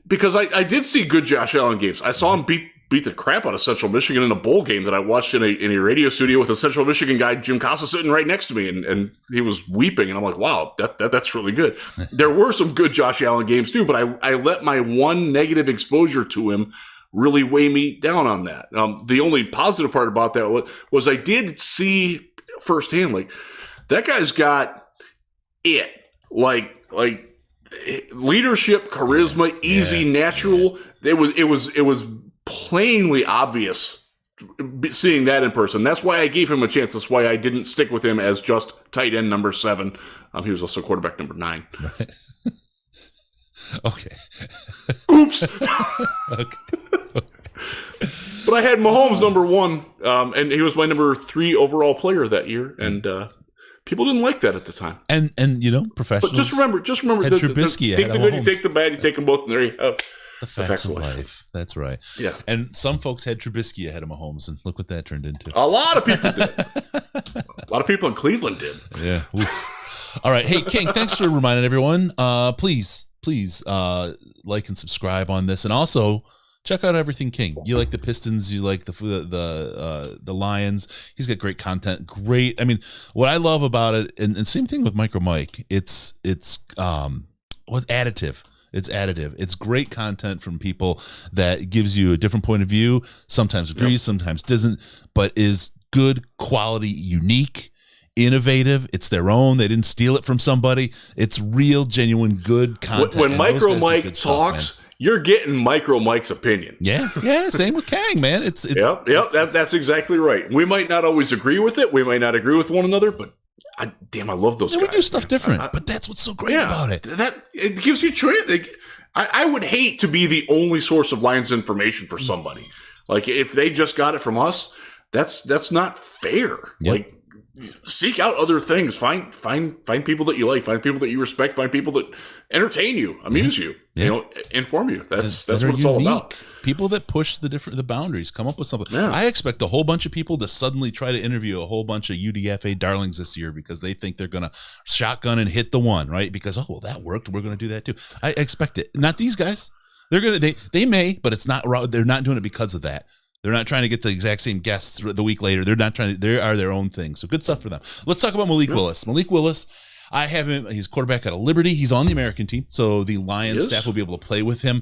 because I did see good Josh Allen games. I saw him beat the crap out of Central Michigan in a bowl game that I watched in a radio studio with a Central Michigan guy, Jim Casa, sitting right next to me, and he was weeping. And I'm like, wow, that's really good. There were some good Josh Allen games too, but I let my one negative exposure to him really weigh me down on that. The only positive part about that was I did see firsthand, like, that guy's got it. Like leadership, charisma, easy, natural. Yeah. It was plainly obvious seeing that in person. That's why I gave him a chance. That's why I didn't stick with him as just tight end number 7. He was also quarterback number 9. Right. Okay. Oops. Okay. But I had Mahomes number 1, and he was my number 3 overall player that year, and people didn't like that at the time. And professionals. But just remember, take the good, you take the bad, you take them both, and there you have the facts of life. That's right. Yeah. And some folks had Trubisky ahead of Mahomes, and look what that turned into. A lot of people did. A lot of people in Cleveland did. Yeah. Oof. All right. Hey, King, thanks for reminding everyone. Please like and subscribe on this, and also check out Everything King. You like the Pistons, you like the Lions. He's got great content. Great. I mean, what I love about it, and same thing with Micro Mike. It's additive. It's additive. It's great content from people that gives you a different point of view. Sometimes agrees, sometimes doesn't, but is good quality, unique, innovative. It's their own. They didn't steal it from somebody. It's real, genuine, good content. When Micro Mike talks, you're getting Micro Mike's opinion. Yeah. Same with Kang, man. It's That's exactly right. We might not always agree with it. We might not agree with one another, but I love those guys. We do stuff different, but that's what's so great about it. It gives you choice. I would hate to be the only source of Lions information for somebody. Like, if they just got it from us, that's not fair. Yep. Like, seek out other things. Find people that you like. Find people that you respect. Find people that entertain you, amuse you, inform you. That's what it's all about. People that push the boundaries, come up with something. Yeah. I expect a whole bunch of people to suddenly try to interview a whole bunch of UDFA darlings this year because they think they're going to shotgun and hit the one, right? Because, that worked. We're going to do that too. I expect it. Not these guys. They may, but it's not. They're not doing it because of that. They're not trying to get the exact same guests the week later. They're not trying to. They are their own thing. So good stuff for them. Let's talk about Malik Willis. Malik Willis, I have him. He's quarterback out of Liberty. He's on the American team, so the Lions staff will be able to play with him.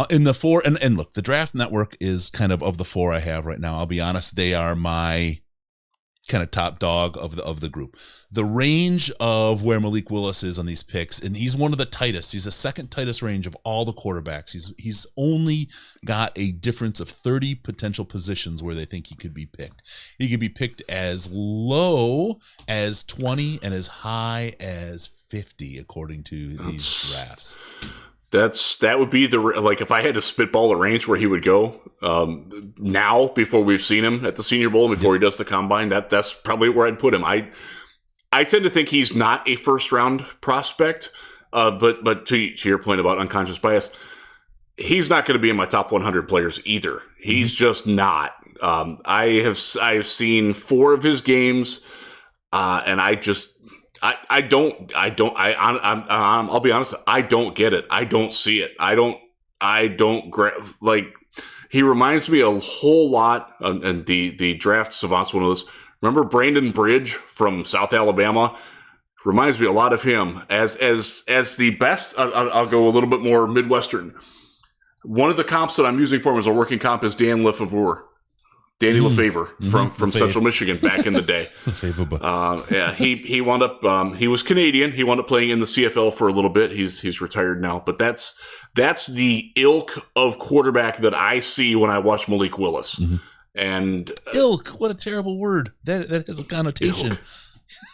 In the 4, and look, the Draft Network is kind of the 4 I have right now. I'll be honest, they are my kind of top dog of the group. The range of where Malik Willis is on these picks, and he's one of the tightest. He's the second tightest range of all the quarterbacks. He's only got a difference of 30 potential positions where they think he could be picked. He could be picked as low as 20 and as high as 50, according to these drafts. That would be like if I had to spitball a range where he would go now before we've seen him at the Senior Bowl and before he does the combine. That's probably where I'd put him. I tend to think he's not a first round prospect, but to your point about unconscious bias, he's not going to be in my top 100 players either. He's just not. I have seen 4 of his games, and I'll be honest. I don't get it. I don't see it. He reminds me a whole lot, and the draft savant's one of those. Remember Brandon Bridge from South Alabama? Reminds me a lot of him as the best. I'll go a little bit more Midwestern. One of the comps that I'm using for him as a working comp is Dan Lefevre. Danny Lefevre from Central Michigan back in the day. He wound up. He was Canadian. He wound up playing in the CFL for a little bit. He's retired now. But that's the ilk of quarterback that I see when I watch Malik Willis. And ilk, what a terrible word. That has a connotation.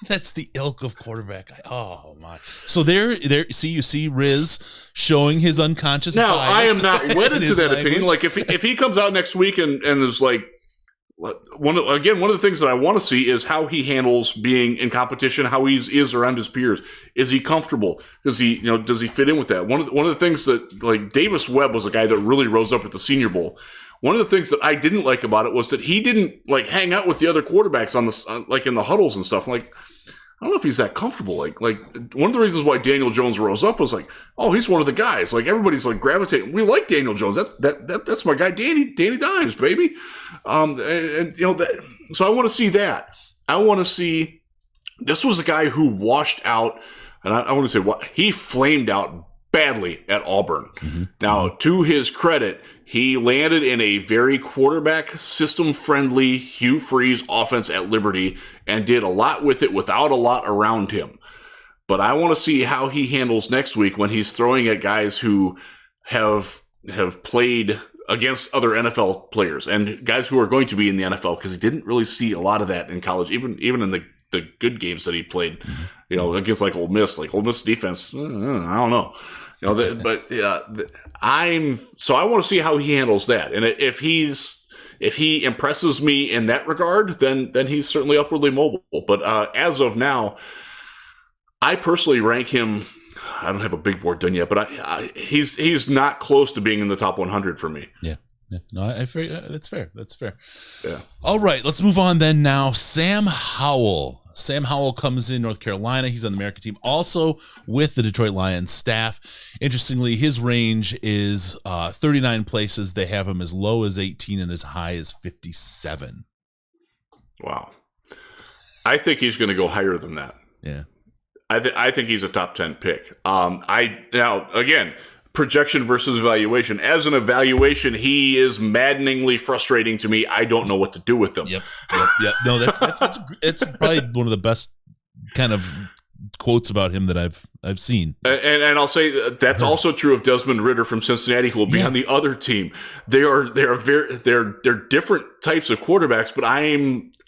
That's the ilk of quarterback. Oh my! So there. See, you see Riz showing his unconscious bias. Now I am not wedded to that opinion. Like if he comes out next week and is like. One of the things that I want to see is how he handles being in competition, how he is around his peers. Is he comfortable? Does he fit in with that? One of the things that, like, Davis Webb was a guy that really rose up at the Senior Bowl. One of the things that I didn't like about it was that he didn't like hang out with the other quarterbacks like in the huddles and stuff. I'm like, I don't know if he's that comfortable. Like one of the reasons why Daniel Jones rose up was like, oh, he's one of the guys. Like everybody's like gravitating. We like Daniel Jones. That's my guy, Danny Dimes, baby. So I want to see that. I want to see. This was a guy who washed out, and I want to say what he flamed out badly at Auburn. Now, to his credit, he landed in a very quarterback system-friendly Hugh Freeze offense at Liberty and did a lot with it without a lot around him. But I want to see how he handles next week when he's throwing at guys who have played against other NFL players and guys who are going to be in the NFL, because he didn't really see a lot of that in college, even in the good games that he played, against like Ole Miss. Like Ole Miss defense, I don't know. I want to see how he handles that. And if he impresses me in that regard, then he's certainly upwardly mobile. But as of now, I personally rank him. I don't have a big board done yet, but he's not close to being in the top 100 for me. Yeah. No, that's fair. That's fair. Yeah. All right, let's move on then now. Sam Howell. Sam Howell comes in North Carolina. He's on the American team, also with the Detroit Lions staff. Interestingly, his range is 39 places. They have him as low as 18 and as high as 57. Wow. I think he's going to go higher than that. Yeah. I think he's a top 10 pick. Now, again, projection versus evaluation. As an evaluation, he is maddeningly frustrating to me. I don't know what to do with him. Yep. No, that's probably one of the best kind of quotes about him that I've seen. And I'll say that's also true of Desmond Ridder from Cincinnati, who will be on the other team. They're different types of quarterbacks, but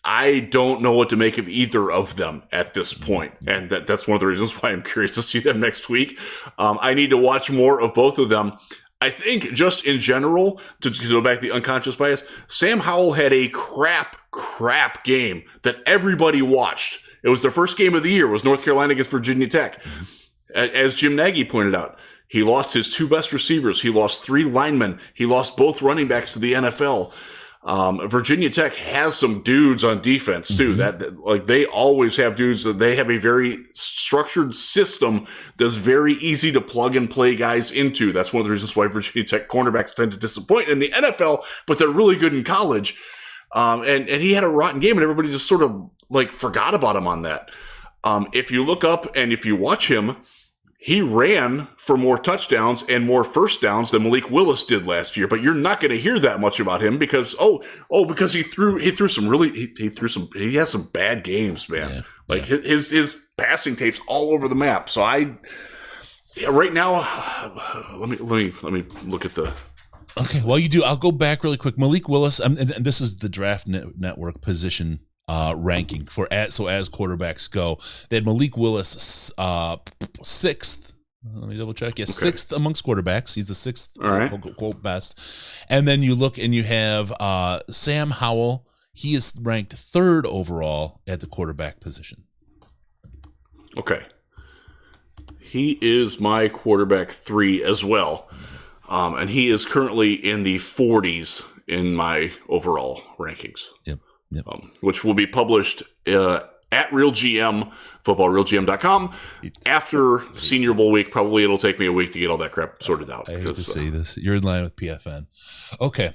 I don't know what to make of either of them at this point. And that's one of the reasons why I'm curious to see them next week. I need to watch more of both of them. I think just in general, to go back to the unconscious bias, Sam Howell had a crap game that everybody watched. It was their first game of the year. It was North Carolina against Virginia Tech. As Jim Nagy pointed out, he lost his 2 best receivers. He lost 3 linemen. He lost both running backs to the NFL. Virginia Tech has some dudes on defense too. That they always have dudes. That they have a very structured system that's very easy to plug and play guys into. That's one of the reasons why Virginia Tech cornerbacks tend to disappoint in the NFL, but they're really good in college. And he had a rotten game, and everybody just sort of like forgot about him on that. If you look up and if you watch him, he ran for more touchdowns and more first downs than Malik Willis did last year. But you're not going to hear that much about him because because he has some bad games, man. Yeah, his passing tape's all over the map. So right now, let me look at the. Okay, while you do, I'll go back really quick. Malik Willis, and this is the Draft Network position ranking as quarterbacks go. They had Malik Willis sixth. Let me double check. Yes, sixth amongst quarterbacks. He's the sixth quote best. And then you look and you have Sam Howell. He is ranked third overall at the quarterback position. Okay, he is my quarterback 3 as well. And he is currently in the 40s in my overall rankings. Yep. Which will be published at RealGM, footballrealgm.com. After Senior Bowl week. Probably it'll take me a week to get all that crap sorted out. I hate to say this. You're in line with PFN. Okay.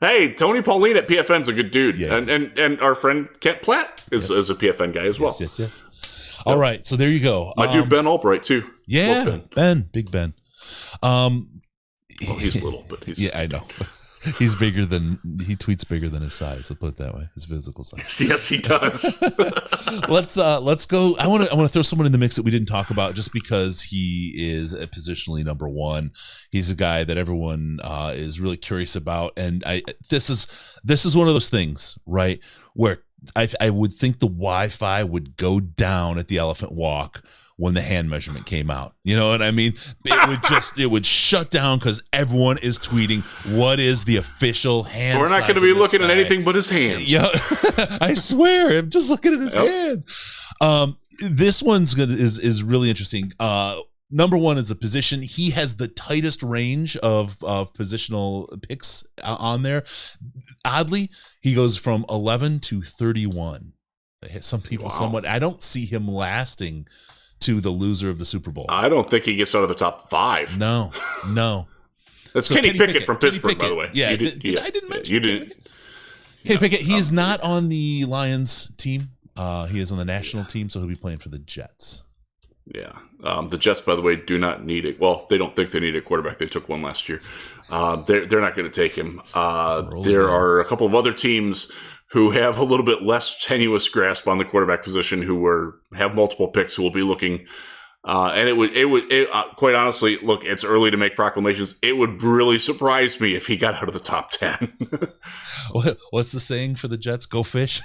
Hey, Tony Pauline at PFN's a good dude. Yeah. And our friend Kent Platt is a PFN guy as well. Yes. All right, so there you go. My dude Ben Albright too. Yeah, Big Ben. Well, he's little, but he's I know. He tweets bigger than his size. I'll put it that way. His physical size. Yes, he does. Let's go. I want to throw someone in the mix that we didn't talk about just because he is positionally number 1. He's a guy that everyone is really curious about, and this is one of those things, right, where I would think the Wi-Fi would go down at the Elephant Walk when the hand measurement came out. You know what I mean? It would shut down because everyone is tweeting what is the official hand. We're not going to be looking at anything but his hands. Yeah, I swear, I'm just looking at his hands. This one's is really interesting. Number 1 is a position. He has the tightest range of positional picks on there. Oddly, he goes from 11 to 31. Some people somewhat. I don't see him lasting to the loser of the Super Bowl. I don't think he gets out of the top 5. No. That's so Kenny Pickett from Pittsburgh, by the way. Yeah, I didn't mention you didn't. Kenny Pickett. He is not on the Lions team. He is on the national team, so he'll be playing for the Jets. Yeah. The Jets, by the way, do not need it. Well, they don't think they need a quarterback. They took one last year. They're not going to take him. There are a couple of other teams who have a little bit less tenuous grasp on the quarterback position who have multiple picks who will be looking. And it would quite honestly, look, it's early to make proclamations. It would really surprise me if he got out of the top 10. What's the saying for the Jets? Go fish.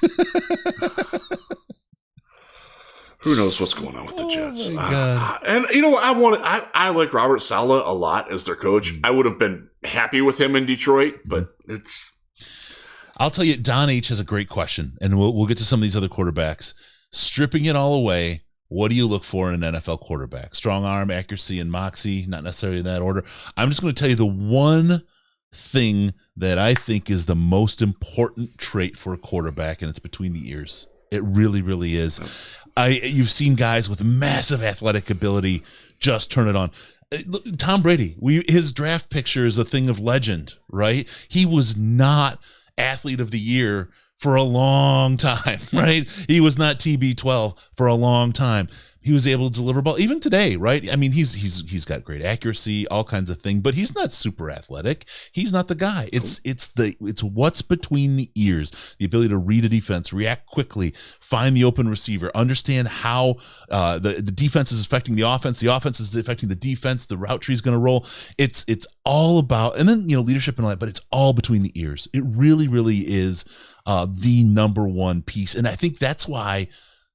Who knows what's going on with the Jets? My God. And you know, I like Robert Saleh a lot as their coach. I would have been happy with him in Detroit, but it's. I'll tell you, Don H has a great question, and we'll get to some of these other quarterbacks. Stripping it all away, what do you look for in an NFL quarterback? Strong arm, accuracy, and moxie, not necessarily in that order. I'm just going to tell you the one thing that I think is the most important trait for a quarterback, and it's between the ears. It really, really is. You've seen guys with massive athletic ability just turn it on. Tom Brady, his draft picture is a thing of legend, right? He was not athlete of the year for a long time, right? He was not TB12 for a long time. He was able to deliver ball even today, right? I mean, he's got great accuracy, all kinds of things, but he's not super athletic. He's not the guy. It's what's between the ears, the ability to read a defense, react quickly, find the open receiver, understand how the defense is affecting the offense is affecting the defense, the route tree is going to roll. It's all about, and then leadership and all that, but it's all between the ears. It really, really is the number one piece, and I think that's why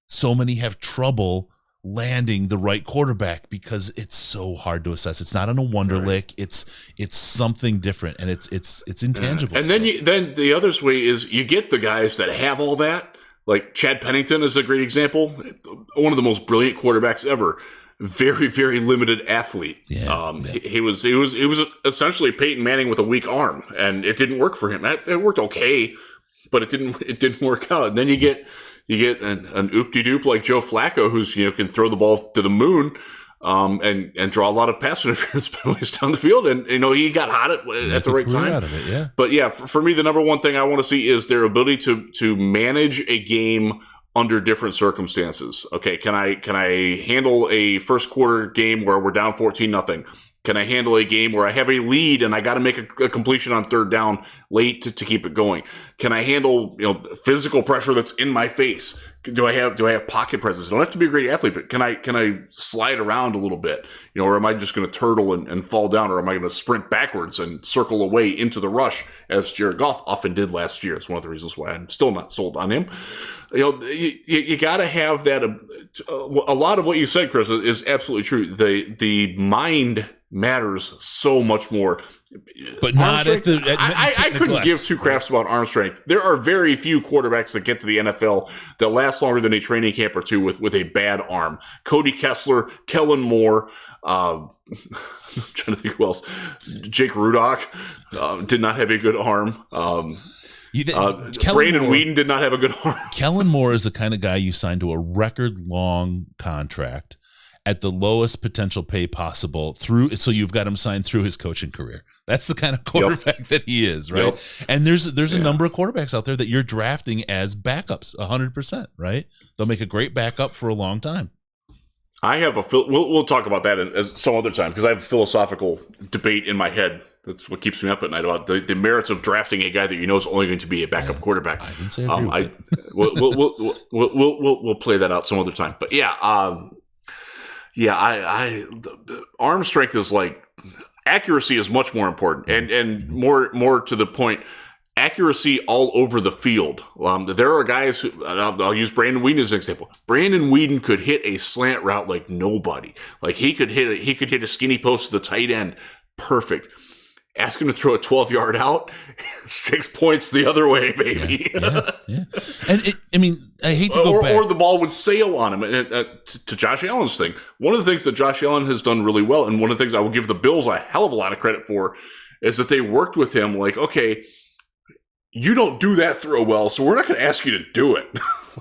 so many have trouble landing the right quarterback, because it's so hard to assess. It's not on a Wonderlic. Right. It's something different, and it's intangible. And then the other way is you get the guys that have all that. Like Chad Pennington is a great example. One of the most brilliant quarterbacks ever. Very, very limited athlete. Yeah, He was essentially Peyton Manning with a weak arm, and it didn't work for him. It worked okay, but it didn't work out. And then you get an oop-de-doop like Joe Flacco, who's can throw the ball to the moon, and draw a lot of pass interference penalties down the field, and he got hot at the right time. Out of it, yeah. But yeah, for me, the number one thing I want to see is their ability to manage a game under different circumstances. Okay, can I handle a first quarter game where we're down 14-0? Can I handle a game where I have a lead and I got to make a completion on third down late to keep it going? Can I handle physical pressure that's in my face? Do I have pocket presence? I don't have to be a great athlete, but can I slide around a little bit? Or am I just going to turtle and fall down, or am I going to sprint backwards and circle away into the rush as Jared Goff often did last year? It's one of the reasons why I'm still not sold on him. You got to have that. A lot of what you said, Chris, is absolutely true. The mind matters so much more. But not at the. I couldn't give two craps about arm strength. There are very few quarterbacks that get to the NFL that last longer than a training camp or two with a bad arm. Cody Kessler, Kellen Moore, I'm trying to think who else. Jake Rudock did not have a good arm. Brandon Weeden did not have a good arm. Kellen Moore is the kind of guy you sign to a record-long contract at the lowest potential pay possible so you've got him signed through his coaching career. That's the kind of quarterback that he is, right? Yep. And there's a number of quarterbacks out there that you're drafting as backups 100%, right? They'll make a great backup for a long time. I have we'll talk about that some other time, because I have a philosophical debate in my head. That's what keeps me up at night about the merits of drafting a guy that you know is only going to be a backup quarterback. I didn't say we'll play that out some other time. But arm strength is like accuracy is much more important, and more to the point, accuracy all over the field. There are guys who, I'll use Brandon Weeden as an example. Brandon Weeden could hit a slant route like nobody. Like he could hit a skinny post to the tight end perfect. Ask him to throw a 12-yard out, 6 points the other way, baby. Yeah. And I hate to go back. Or the ball would sail on him. To Josh Allen's thing, one of the things that Josh Allen has done really well, and one of the things I will give the Bills a hell of a lot of credit for, is that they worked with him like, okay, you don't do that throw well, so we're not going to ask you to do it.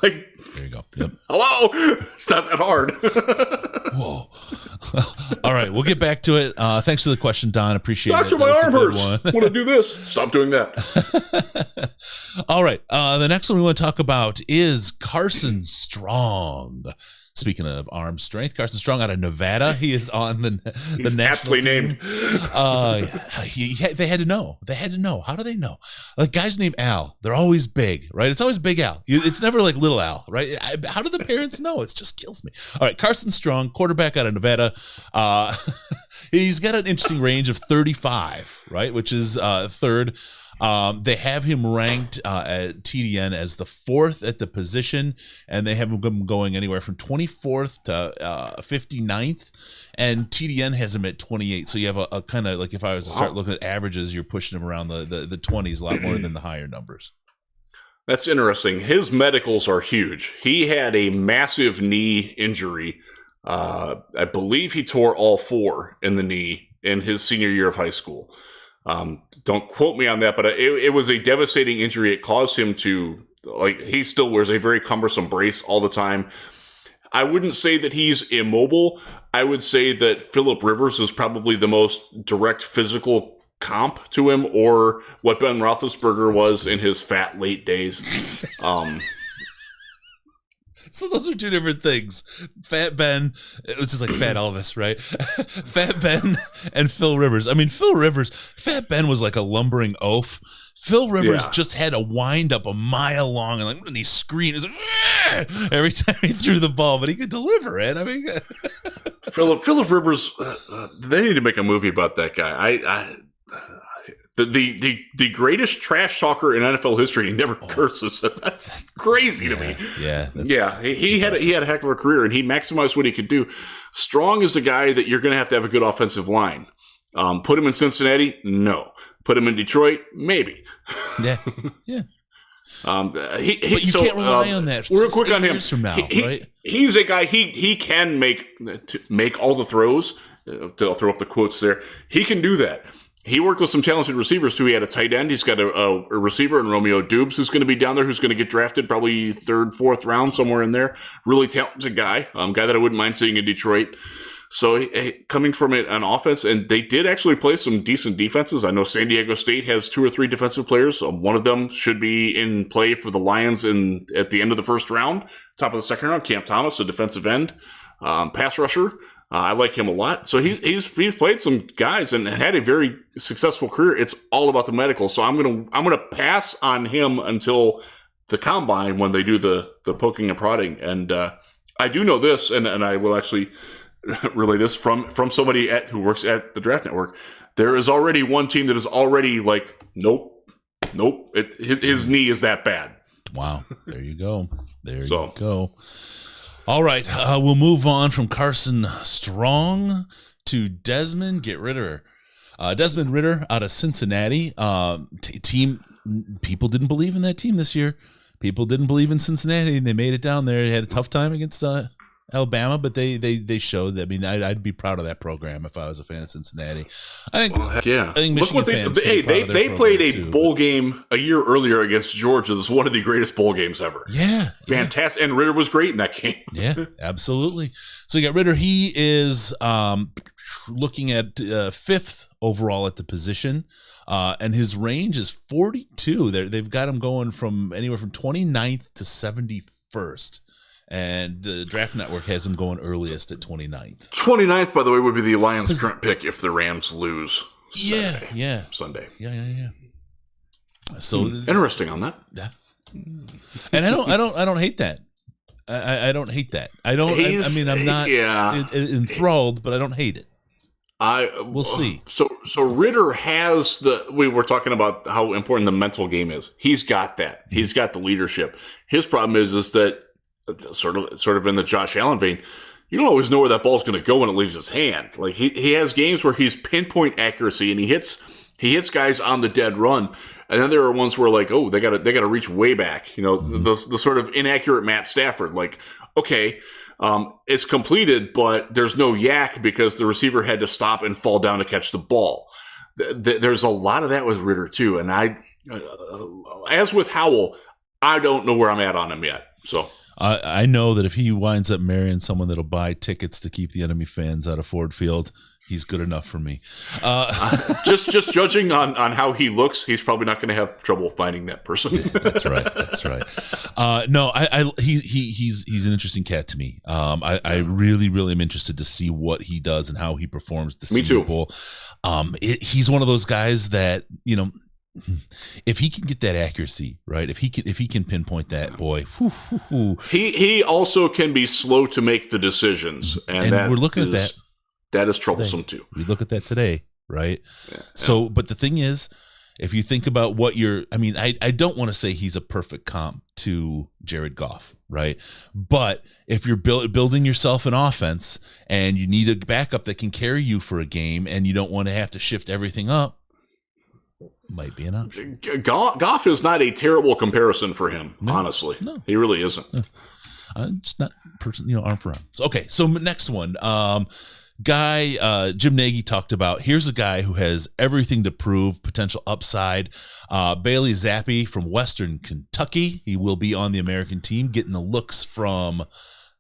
Like, there you go. Yep. Hello? It's not that hard. Whoa. All right, we'll get back to it. Thanks for the question, Don. Appreciate Doctor, it. my arm hurts. Want to do this? Stop doing that. All right. The next one we want to talk about is Carson Strong. Speaking of arm strength, Carson Strong out of Nevada. He is on the national team. Named. They had to know. How do they know? Like, guys named Al, they're always big, right? It's always Big Al. It's never like Little Al, right? How do the parents know? It just kills me. All right, Carson Strong, quarterback out of Nevada. He's got an interesting range of 35, right? Which is third. They have him ranked at TDN as the fourth at the position, and they have him going anywhere from 24th to 59th, and TDN has him at 28. So you have a kind of like, if I was to start looking at averages, you're pushing him around the 20s a lot more than the higher numbers. That's interesting. His medicals are huge. He had a massive knee injury. I believe he tore all four in the knee in his senior year of high school. Don't quote me on that, but it was a devastating injury. It caused him to, he still wears a very cumbersome brace all the time. I wouldn't say that he's immobile. I would say that Phillip Rivers is probably the most direct physical comp to him, or what Ben Roethlisberger was in his fat late days. So those are two different things. Fat Ben, it's just like Fat Elvis, right? Fat Ben and Phil Rivers. I mean, Fat Ben was like a lumbering oaf. Phil Rivers just had a wind up a mile long, and when he screamed, it was like, every time he threw the ball, but he could deliver it. I mean, Phillip Rivers, they need to make a movie about that guy. The greatest trash talker in NFL history. He never curses. That's crazy to me. Yeah. He had a heck of a career, and he maximized what he could do. Strong is a guy that you're going to have a good offensive line. Put him in Cincinnati? No. Put him in Detroit? Maybe. Yeah. But you can't rely on that. Real quick on him. Years from now, right? He's a guy. He can make all the throws. I'll throw up the quotes there. He can do that. He worked with some talented receivers, too. He had a tight end. He's got a receiver in Romeo Dubes who's going to be down there, who's going to get drafted probably third, fourth round, somewhere in there. Really talented guy. Guy that I wouldn't mind seeing in Detroit. So coming from an offense, and they did actually play some decent defenses. I know San Diego State has 2 or 3 defensive players. One of them should be in play for the Lions at the end of the first round, top of the second round. Cam Thomas, a defensive end, pass rusher. I like him a lot. So he's played some guys and had a very successful career. It's all about the medical. So I'm gonna pass on him until the combine when they do the poking and prodding. And I do know this, and I will actually relay this from somebody who works at the Draft Network. There is already one team that is already like, nope. His knee is that bad. Wow. There you go. You go. All right. We'll move on from Carson Strong to Desmond Ritter. Desmond Ritter out of Cincinnati. Team. People didn't believe in that team this year. People didn't believe in Cincinnati, and they made it down there. They had a tough time against Alabama, but they showed that. I mean, I'd be proud of that program if I was a fan of Cincinnati. I think Michigan Look what they played a bowl game a year earlier against Georgia. This is one of the greatest bowl games ever. Yeah, fantastic. And Ritter was great in that game. Yeah, absolutely. So you got Ritter. He is looking at 5th overall at the position. And his range is 42. They've got him going from anywhere from 29th to 71st. And the Draft Network has him going earliest at 29th. 29th, by the way, would be the Lions' current pick if the Rams lose Sunday. Yeah. Yeah. So interesting on that. Yeah. And I don't hate that. I don't hate that. I'm not enthralled, but I don't hate it. We'll see. So Ritter has we were talking about how important the mental game is. He's got that. Mm-hmm. He's got the leadership. His problem is that sort of in the Josh Allen vein, you don't always know where that ball's going to go when it leaves his hand. Like he has games where he's pinpoint accuracy and he hits guys on the dead run. And then there are ones where like, oh, they got to reach way back. You know, mm-hmm. the sort of inaccurate Matt Stafford. Like, okay, it's completed, but there's no yak because the receiver had to stop and fall down to catch the ball. There's a lot of that with Ritter too. And as with Howell, I don't know where I'm at on him yet. So I know that if he winds up marrying someone that'll buy tickets to keep the enemy fans out of Ford Field, he's good enough for me. Just judging on how he looks, he's probably not going to have trouble finding that person. That's right. No, he's an interesting cat to me. I really, really am interested to see what he does and how he performs the Senior Bowl. He's one of those guys that, you know, if he can get that accuracy, right? If he can pinpoint that, boy, he also can be slow to make the decisions, and we're looking at that. That is troublesome today. Too. We look at that today, right? Yeah. So, but the thing is, if you think about what I don't want to say he's a perfect comp to Jared Goff, right? But if you're building yourself an offense and you need a backup that can carry you for a game, and you don't want to have to shift everything up, might be an option. Goff is not a terrible comparison for him, honestly. No, he really isn't. No. Just not arm for arm. Okay, so next one. Guy Jim Nagy talked about, here's a guy who has everything to prove, potential upside. Bailey Zappi from Western Kentucky. He will be on the American team, getting the looks from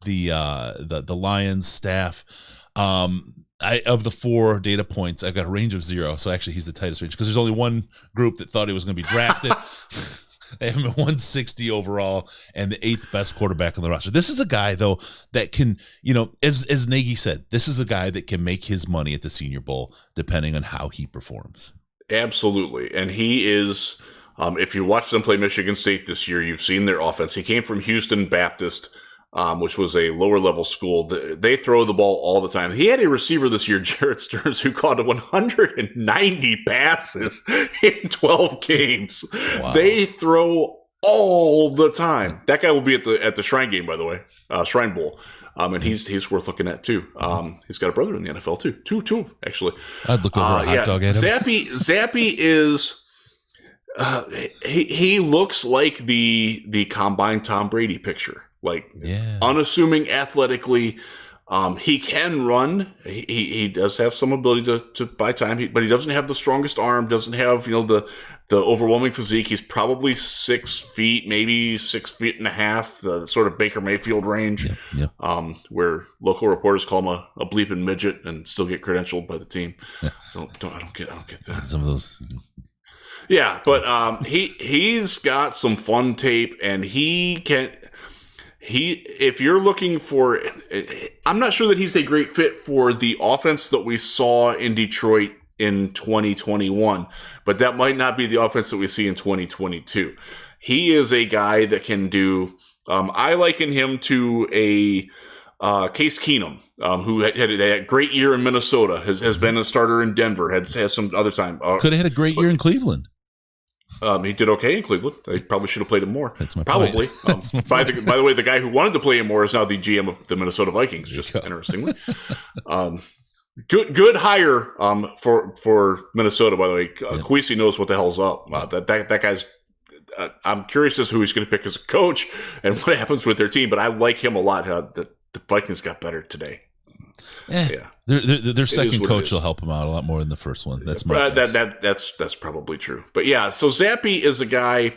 the Lions staff. Of the 4 data points, I've got a range of 0. So actually, he's the tightest range because there's only one group that thought he was going to be drafted. They have him at 160 overall and the 8th best quarterback on the roster. This is a guy, though, that can, as Nagy said, this is a guy that can make his money at the Senior Bowl depending on how he performs. Absolutely. And he is, if you watch them play Michigan State this year, you've seen their offense. He came from Houston Baptist, which was a lower level school. They throw the ball all the time. He had a receiver this year, Jarrett Stearns, who caught 190 passes in 12 games. Wow. They throw all the time. That guy will be at the Shrine game, by the way, Shrine Bowl. And he's worth looking at too. He's got a brother in the NFL too. Two actually. I'd look over a hot dog at him. Zappy is. He looks like the combined Tom Brady picture. Like unassuming athletically, He can run. He does have some ability to buy time, but he doesn't have the strongest arm. Doesn't have the overwhelming physique. He's probably 6 feet, maybe 6.5 feet, the sort of Baker Mayfield range, where local reporters call him a bleeping midget and still get credentialed by the team. Yeah. I don't get that. Some of those. Yeah, but he's got some fun tape, and if you're looking for, I'm not sure that he's a great fit for the offense that we saw in Detroit in 2021, but that might not be the offense that we see in 2022. He is a guy that can do, I liken him to a Case Keenum, who had a great year in Minnesota, has been a starter in Denver, has some other time. Could have had a great year in Cleveland. He did okay in Cleveland. They probably should have played him more. That's my probably. Point. By the way, the guy who wanted to play him more is now the GM of the Minnesota Vikings. Just interestingly, good hire for Minnesota. By the way, Kwesi knows what the hell's up. That guy's. I'm curious as to who he's going to pick as a coach and what happens with their team. But I like him a lot. The Vikings got better today. Yeah. Their second coach will help him out a lot more than the first one. That's my guess. That's probably true. But yeah, so Zappe is a guy.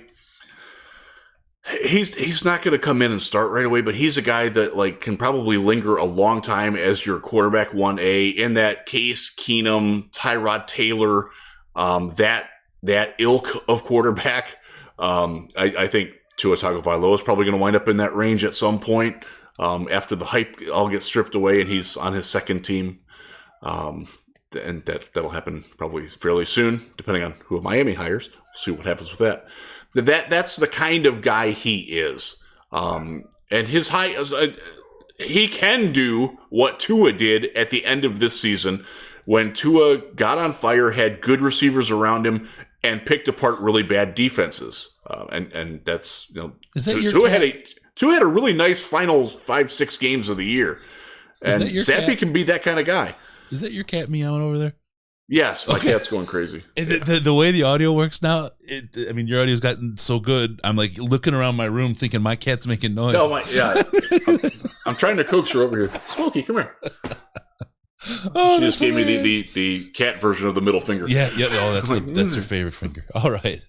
He's not going to come in and start right away, but he's a guy that can probably linger a long time as your quarterback 1A in that Case Keenum, Tyrod Taylor, that ilk of quarterback. I think Tua Tagovailoa is probably going to wind up in that range at some point. After the hype all gets stripped away and he's on his second team. And that'll happen probably fairly soon, depending on who Miami hires. We'll see what happens with that. That's the kind of guy he is. And his height, he can do what Tua did at the end of this season when Tua got on fire, had good receivers around him, and picked apart really bad defenses. And that's, is that Tua had a really nice final 5-6 games of the year. And Zappe can be that kind of guy. Is that your cat meowing over there? Yes, my cat's going crazy. The way the audio works now, your audio's gotten so good. I'm looking around my room thinking my cat's making noise. No, I'm trying to coax her over here. Smokey, come here. Oh, she just gave me the cat version of the middle finger. Yeah. Oh, that's her favorite finger. All right,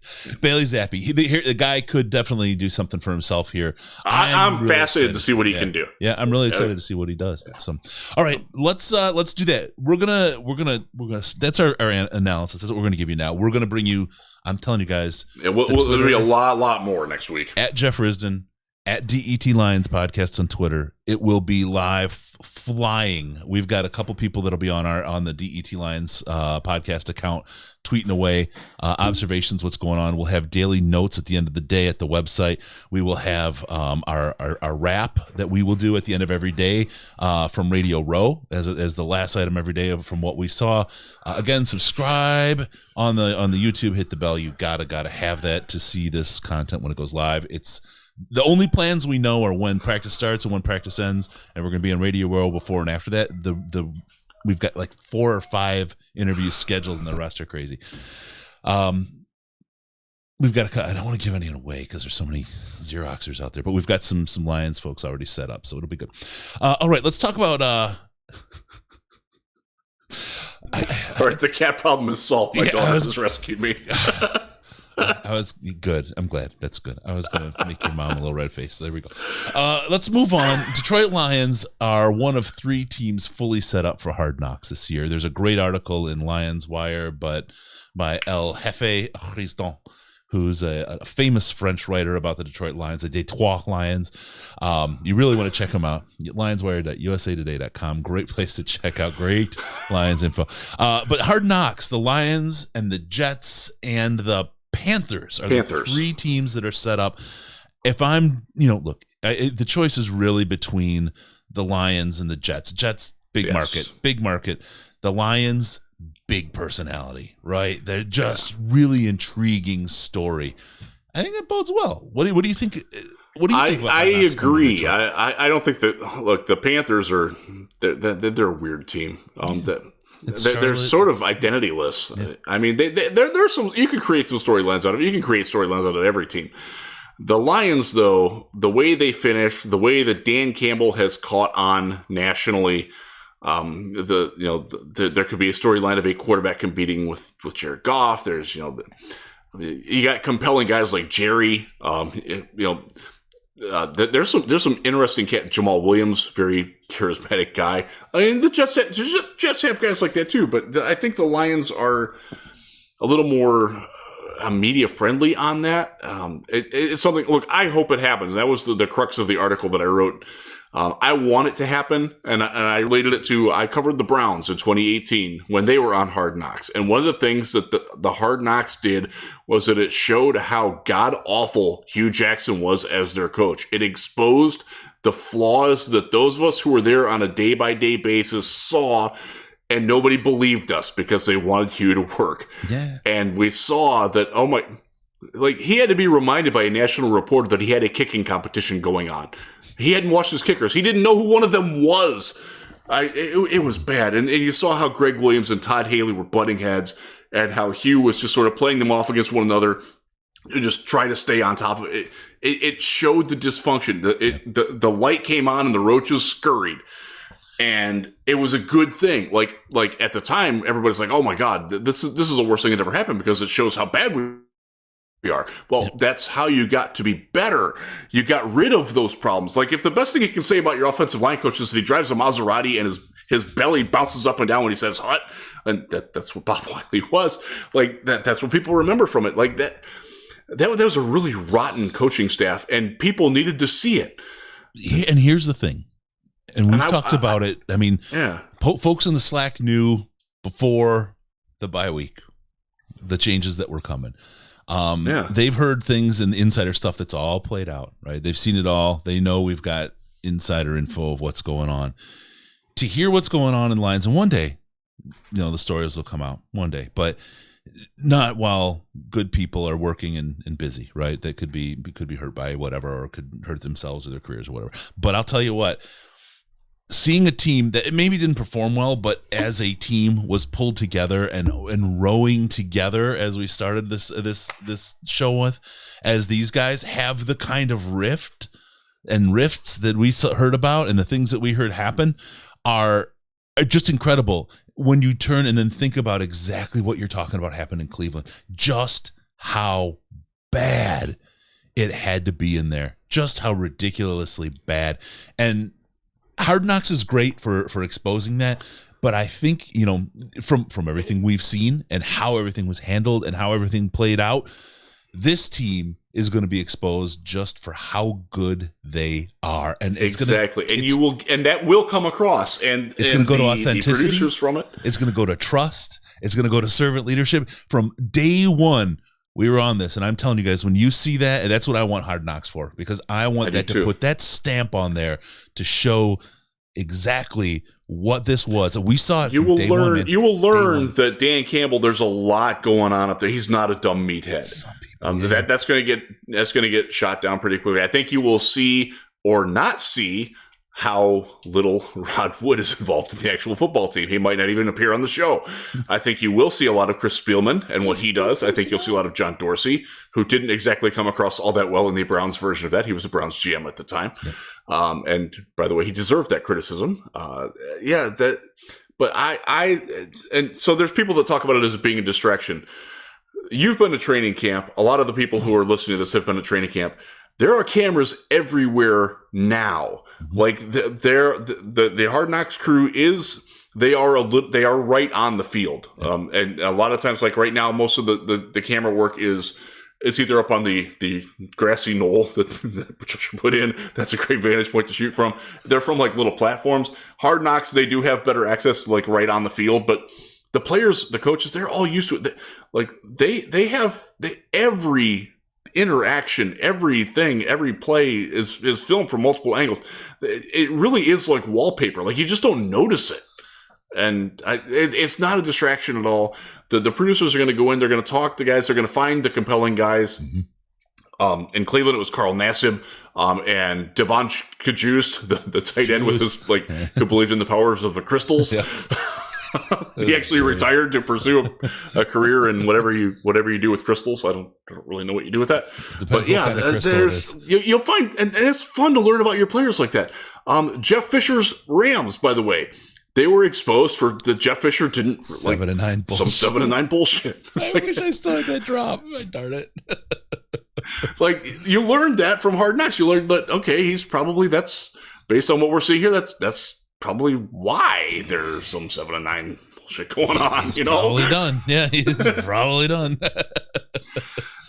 Bailey Zappe. The guy could definitely do something for himself here. I'm really fascinated to see what he can do. Yeah, I'm really excited to see what he does. So, all right, let's do that. We're gonna. That's our analysis. That's what we're gonna give you now. We're gonna bring you. I'm telling you guys. Yeah, there'll be a lot more next week. At Jeff Risdon. At DET Lions Podcast on Twitter. It will be live flying. We've got a couple people that'll be on the DET Lions podcast account tweeting away observations, what's going on. We'll have daily notes at the end of the day at the website. We will have our wrap that we will do at the end of every day from Radio Row as the last item every day from what we saw. Again, subscribe on the YouTube. Hit the bell. You gotta have that to see this content when it goes live. It's the only plans we know are when practice starts and when practice ends, and we're going to be on Radio Row before and after that. We've got 4 or 5 interviews scheduled, and the rest are crazy. We've got I don't want to give anyone away because there's so many Xeroxers out there, but we've got some Lions folks already set up, so it'll be good. All right, let's talk about. All right, the cat problem is solved. My daughter has rescued me. I was good. I'm glad. That's good. I was going to make your mom a little red face. So there we go. Let's move on. Detroit Lions are one of 3 teams fully set up for Hard Knocks this year. There's a great article in Lions Wire, but by El Jefe Risdon, who's a famous French writer about the Detroit Lions, the Detroit Lions. You really want to check them out. LionsWire.usatoday.com. Great place to check out great Lions info. But Hard Knocks, the Lions and the Jets and the Panthers are the 3 teams that are set up. If I'm, look, the choice is really between the Lions and the Jets. Jets, big market. The Lions, big personality, right? They're just really intriguing story. I think that bodes well. What do you think? What do you think? I agree. I don't think that. Look, the Panthers they're a weird team. They're sort of identityless. Yeah. I mean, there's some. You can create some storylines out of it. You can create storylines out of every team. The Lions, though, the way they finish, the way that Dan Campbell has caught on nationally, there could be a storyline of a quarterback competing with Jared Goff. There's, you got compelling guys like Jerry. There's some interesting Jamal Williams, very charismatic guy. I mean, the Jets have guys like that too, but I think the Lions are a little more media friendly on that. It's something. Look, I hope it happens. That was the crux of the article that I wrote. I want it to happen, and I related it to, I covered the Browns in 2018 when they were on Hard Knocks. And one of the things that the Hard Knocks did was that it showed how god-awful Hugh Jackson was as their coach. It exposed the flaws that those of us who were there on a day-by-day basis saw, and nobody believed us because they wanted Hugh to work. Yeah. And we saw that, he had to be reminded by a national reporter that he had a kicking competition going on. He hadn't watched his kickers. He didn't know who one of them was. It was bad. And you saw how Greg Williams and Todd Haley were butting heads, and how Hugh was just sort of playing them off against one another to just try to stay on top of it. It showed the dysfunction. The light came on and the roaches scurried. And it was a good thing. Like at the time, everybody's like, "Oh my God, this is the worst thing that ever happened," because it shows how bad we are. Well, that's how you got to be better. You got rid of those problems. Like, if the best thing you can say about your offensive line coach is that he drives a Maserati and his belly bounces up and down when he says "hut," and that's what Bob Wiley was. Like, that's what people remember from it. Like that was a really rotten coaching staff, and people needed to see it. And here's the thing, and we've talked about it. I mean, folks in the Slack knew before the bye week the changes that were coming. They've heard things in the insider stuff that's all played out, right? They've seen it all. They know we've got insider info of what's going on. To hear what's going on in Lions, and one day, the stories will come out one day, but not while good people are working and busy, right? That could be hurt by whatever, or could hurt themselves or their careers or whatever. But I'll tell you what, seeing a team that maybe didn't perform well, but as a team was pulled together and rowing together, as we started this show with, as these guys have the kind of rifts that we heard about, and the things that we heard happen are just incredible when you turn and then think about exactly what you're talking about happened in Cleveland. Just how bad it had to be in there. Just how ridiculously bad. And Hard Knocks is great for exposing that, but I think, from everything we've seen and how everything was handled and how everything played out, this team is going to be exposed just for how good they are, and it's that will come across, and it's going to go to authenticity. The producers from it, it's going to go to trust. It's going to go to servant leadership. From day one, we were on this, and I'm telling you guys, when you see that, and that's what I want Hard Knocks for, because I want that to put that stamp on there to show exactly what this was. We saw it. You will learn that Dan Campbell, there's a lot going on up there. He's not a dumb meathead. That's going to get shot down pretty quickly. I think you will see or not see how little Rod Wood is involved in the actual football team. He might not even appear on the show. I think you will see a lot of Chris Spielman and what he does. I think you'll see a lot of John Dorsey, who didn't exactly come across all that well in the Browns version of that. He was the Browns GM at the time. Yeah. And by the way, he deserved that criticism. And so there's people that talk about it as being a distraction. You've been to training camp. A lot of the people who are listening to this have been to training camp. There are cameras everywhere now. Like the Hard Knocks crew they are right on the field. And a lot of times, like right now, most of the camera work is either up on the grassy knoll that Patricia put in. That's a great vantage point to shoot from. They're from like little platforms. Hard Knocks, they do have better access, like right on the field, but the players, the coaches, they're all used to it. Like they have every interaction, everything, every play is filmed from multiple angles. It really is like wallpaper. Like you just don't notice it. And it's not a distraction at all. The producers are going to go in. They're going to talk to guys. They're going to find the compelling guys. Mm-hmm. In Cleveland, it was Carl Nassib and Devon Kajust, the tight end with his who believed in the powers of the crystals. Yeah. He actually retired to pursue a career in whatever you do with crystals. I don't really know what you do with that. But yeah, kind of you'll find, and it's fun to learn about your players like that. Jeff Fisher's Rams, by the way, they were exposed for the Jeff Fisher didn't 7-9 bullshit. Some 7-9 bullshit. I wish I still had that drop. Darn it. Like, you learned that from Hard Knocks. You learned that, okay, that's based on what we're seeing here. That's probably why there's some 7-9 bullshit going on. He's probably done. Yeah, he's probably done.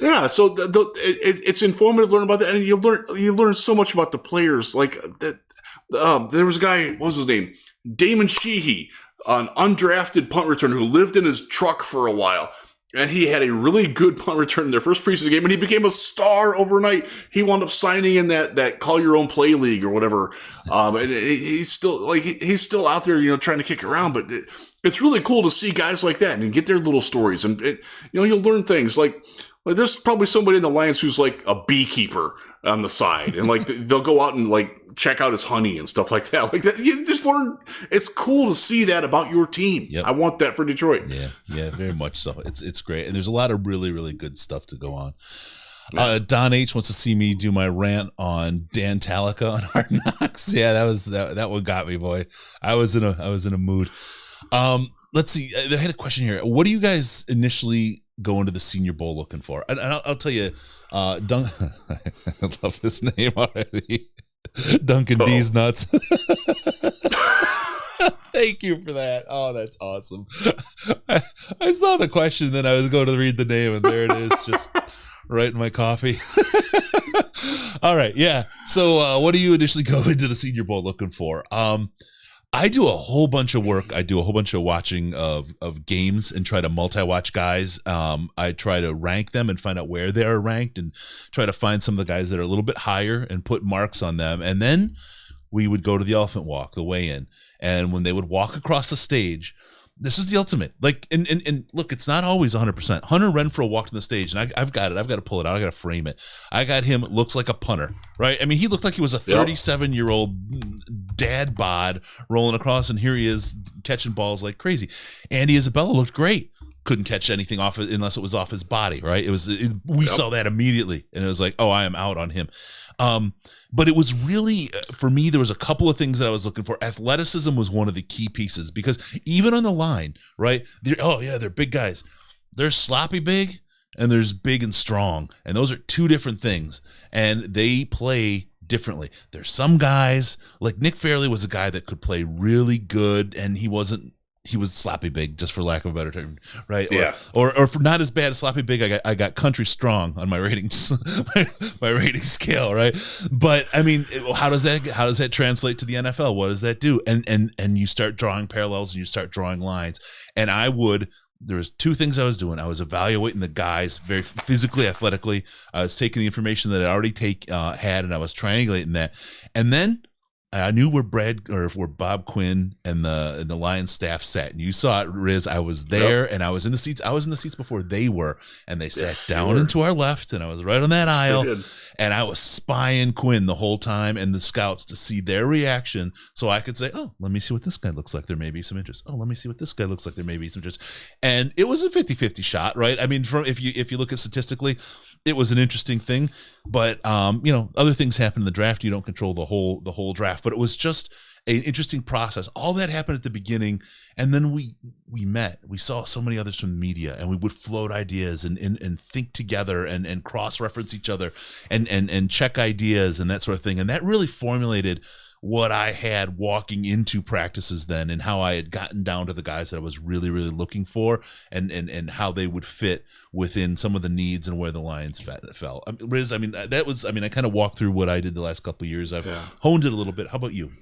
Yeah, so it's informative to learn about that, and you learn so much about the players. Like that, there was a guy. What was his name? Damon Sheehy, an undrafted punt returner who lived in his truck for a while. And he had a really good punt return in their first preseason game, and he became a star overnight. He wound up signing in that call your own play league or whatever. And he's still out there, trying to kick around. But it's really cool to see guys like that and get their little stories. And you'll learn things like there's probably somebody in the Lions who's like a beekeeper on the side, and like they'll go out and like check out his honey and stuff like that. Like that, you just learn. It's cool to see that about your team. Yep. I want that for Detroit. Yeah, very much so. It's great, and there's a lot of really, really good stuff to go on. Don H wants to see me do my rant on Dan Talica on Hard Knocks. Yeah, that one got me, boy. I was in a mood. Let's see. I had a question here. What do you guys initially go into the Senior Bowl looking for? And I'll tell you, I love this name already. Duncan D's nuts. Thank you for that. Oh, that's awesome. I saw the question, then I was going to read the name, and there it is, just right in my coffee. All right, yeah. So, what do you initially go into the Senior Bowl looking for? I do a whole bunch of work. I do a whole bunch of watching of games and try to multi-watch guys. I try to rank them and find out where they are ranked and try to find some of the guys that are a little bit higher and put marks on them. And then we would go to the elephant walk, the weigh-in. And when they would walk across the stage, this is the ultimate. Like, and look, it's not always 100%. Hunter Renfrow walked on the stage, and I've got it. I've got to pull it out. I got to frame it. I got him. Looks like a punter, right? I mean, he looked like he was a 37-year-old dad bod rolling across, and here he is catching balls like crazy. Andy Isabella looked great. Couldn't catch anything off it unless it was off his body, right? We saw that immediately, and it was like, oh, I am out on him. But it was really, for me, there was a couple of things that I was looking for. Athleticism was one of the key pieces, because even on the line, right? They're big guys. There's sloppy big and there's big and strong. And those are two different things. And they play differently. There's some guys, like Nick Fairley was a guy that could play really good, and he was sloppy big, just for lack of a better term, right? Yeah. Or for not as bad as sloppy big, I got country strong on my ratings, my rating scale, right? But I mean, how does that translate to the NFL? What does that do? And you start drawing parallels and you start drawing lines. And there was two things I was doing. I was evaluating the guys very physically, athletically. I was taking the information that I already had, and I was triangulating that. And then I knew where Bob Quinn and the Lions staff sat, and you saw it, Riz. I was there, and I was in the seats. I was in the seats before they were, and they sat down into our left, and I was right on that aisle, and I was spying Quinn the whole time and the scouts to see their reaction, so I could say, "Oh, let me see what this guy looks like. There may be some interest. Oh, let me see what this guy looks like. There may be some interest." And it was a 50-50 shot, right? I mean, if you look at statistically, it was an interesting thing, but other things happen in the draft. You don't control the whole draft, but it was just an interesting process. All that happened at the beginning, and then we met. We saw so many others from the media, and we would float ideas and think together and cross-reference each other and check ideas and that sort of thing. And that really formulated what I had walking into practices then, and how I had gotten down to the guys that I was really, really looking for, and how they would fit within some of the needs and where the Lions fell. Riz, I kind of walked through what I did the last couple of years. I've honed it a little bit. How about you?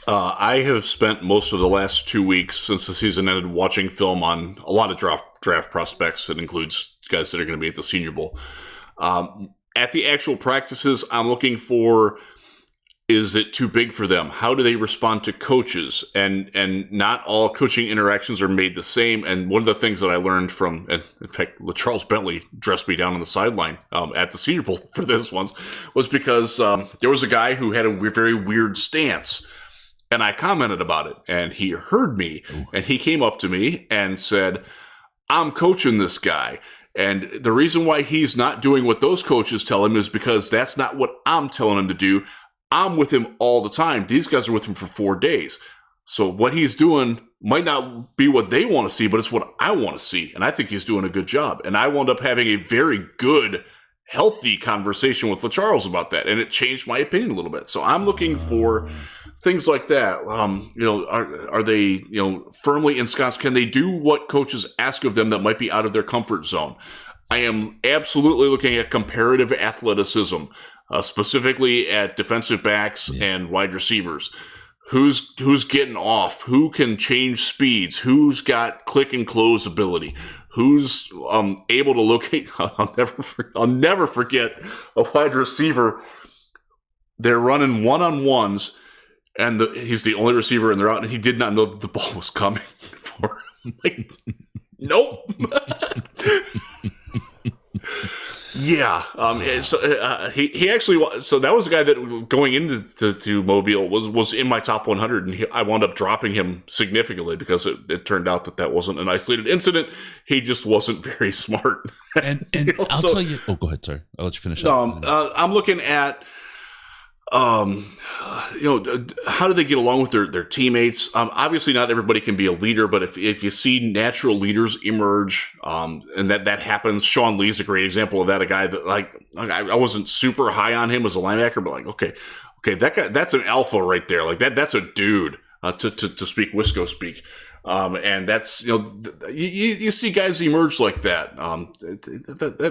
I have spent most of the last 2 weeks since the season ended watching film on a lot of draft prospects. It includes guys that are going to be at the Senior Bowl. At the actual practices, I'm looking for, is it too big for them? How do they respond to coaches? And not all coaching interactions are made the same. And one of the things that I learned from, and in fact, Charles Bentley dressed me down on the sideline at the Senior Bowl for this once, was because there was a guy who had a very weird stance. And I commented about it, and he heard me, and he came up to me and said, I'm coaching this guy. And the reason why he's not doing what those coaches tell him is because that's not what I'm telling him to do. I'm with him all the time. These guys are with him for 4 days. So what he's doing might not be what they want to see, but it's what I want to see. And I think he's doing a good job. And I wound up having a very good, healthy conversation with LaCharles about that. And it changed my opinion a little bit. So I'm looking for things like that. Are they, firmly ensconced? Can they do what coaches ask of them that might be out of their comfort zone? I am absolutely looking at comparative athleticism, specifically at defensive backs and wide receivers. Who's getting off? Who can change speeds? Who's got click and close ability? Who's able to locate? I'll never forget a wide receiver. They're running one-on-ones, and he's the only receiver, and they're out, and he did not know that the ball was coming for him. Like, nope. Yeah. He actually, so that was the guy that going into Mobile was in my top 100, and I wound up dropping him significantly because it turned out that wasn't an isolated incident. He just wasn't very smart. And I'll tell you. Oh, go ahead. Sorry, I'll let you finish. I'm looking at, how do they get along with their teammates? Obviously, not everybody can be a leader, but if you see natural leaders emerge, and that happens, Sean Lee's a great example of that. A guy that I wasn't super high on him as a linebacker, but okay, that guy, that's an alpha right there. Like that's a dude, to speak Wisco speak. And that's, you see guys emerge like that.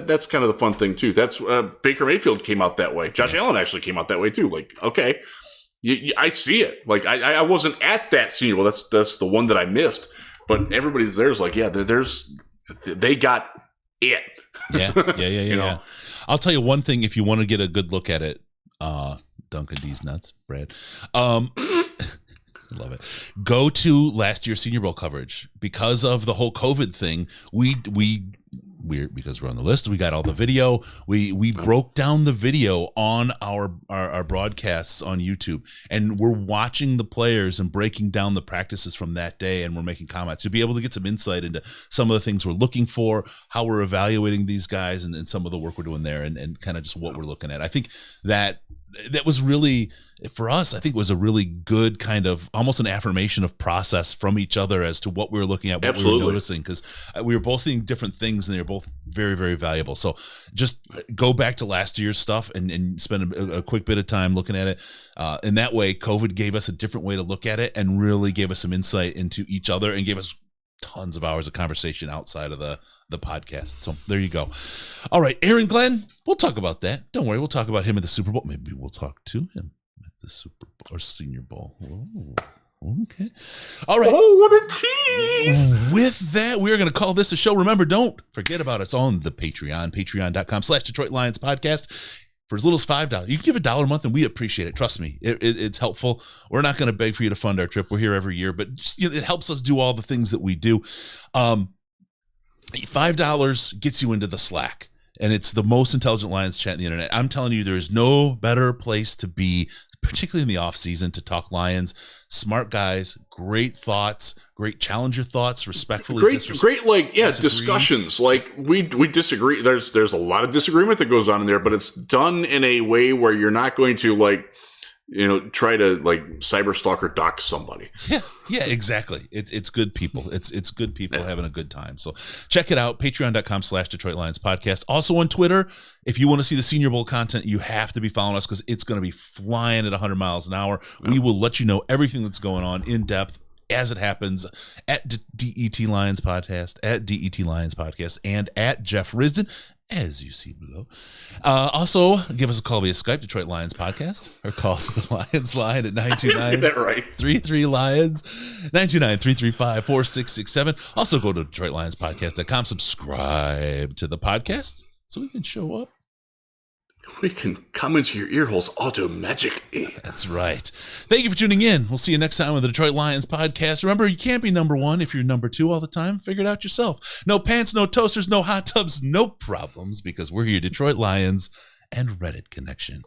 That's kind of the fun thing too. That's, Baker Mayfield came out that way. Josh Allen actually came out that way too. Like, okay, I see it. Like I wasn't at that Senior Bowl. That's the one that I missed, but everybody's there's like, yeah, they got it. Yeah. I'll tell you one thing. If you want to get a good look at it, Duncan D's nuts, Brad. Love it. Go to last year's Senior Bowl coverage. Because of the whole COVID thing, because we're on the list, we got all the video. We broke down the video on our broadcasts on YouTube, and we're watching the players and breaking down the practices from that day, and we're making comments to be able to get some insight into some of the things we're looking for, how we're evaluating these guys, and some of the work we're doing there, and kind of just what we're looking at. I think that was really, for us, I think was a really good kind of almost an affirmation of process from each other as to what we were looking at, what Absolutely. we were noticing, because we were both seeing different things, and they were both very, very valuable. So just go back to last year's stuff and spend a quick bit of time looking at it. In that way, COVID gave us a different way to look at it and really gave us some insight into each other and gave us tons of hours of conversation outside of the podcast. So there you go. All right, Aaron Glenn, we'll talk about that. Don't worry, we'll talk about him at the Super Bowl. Maybe we'll talk to him at the Super Bowl or Senior Bowl. Whoa, okay. All right. Oh, what a tease. With that, we're going to call this a show. Remember, don't forget about us on the Patreon, patreon.com/Detroit Lions podcast. For as little as $5, you can give $1 a month, and we appreciate it. Trust me, it's helpful. We're not going to beg for you to fund our trip. We're here every year, but just, it helps us do all the things that we do. $5 gets you into the Slack, and it's the most intelligent Lions chat on the internet. I'm telling you, there is no better place to be, particularly in the off season, to talk Lions. Smart guys, great thoughts, great challenger thoughts, respectfully. Great, discussions. Like we disagree. There's a lot of disagreement that goes on in there, but it's done in a way where you're not going to try to cyber stalk or dox somebody. Yeah, exactly. It's good people. It's good people having a good time. So check it out. Patreon.com/Detroit Lions podcast. Also on Twitter, if you want to see the Senior Bowl content, you have to be following us because it's going to be flying at 100 miles an hour. We will let you know everything that's going on in depth as it happens at DET Lions podcast, and at Jeff Risden, as you see below. Also, give us a call via Skype, Detroit Lions Podcast, or call us the Lions line at 929-33-LIONS, 929-335-4667. Also, go to DetroitLionsPodcast.com, subscribe to the podcast so we can show up. We can come into your ear holes auto-magically. That's right. Thank you for tuning in. We'll see you next time on the Detroit Lions podcast. Remember, you can't be number one if you're number two all the time. Figure it out yourself. No pants, no toasters, no hot tubs, no problems, because we're your Detroit Lions and Reddit connection.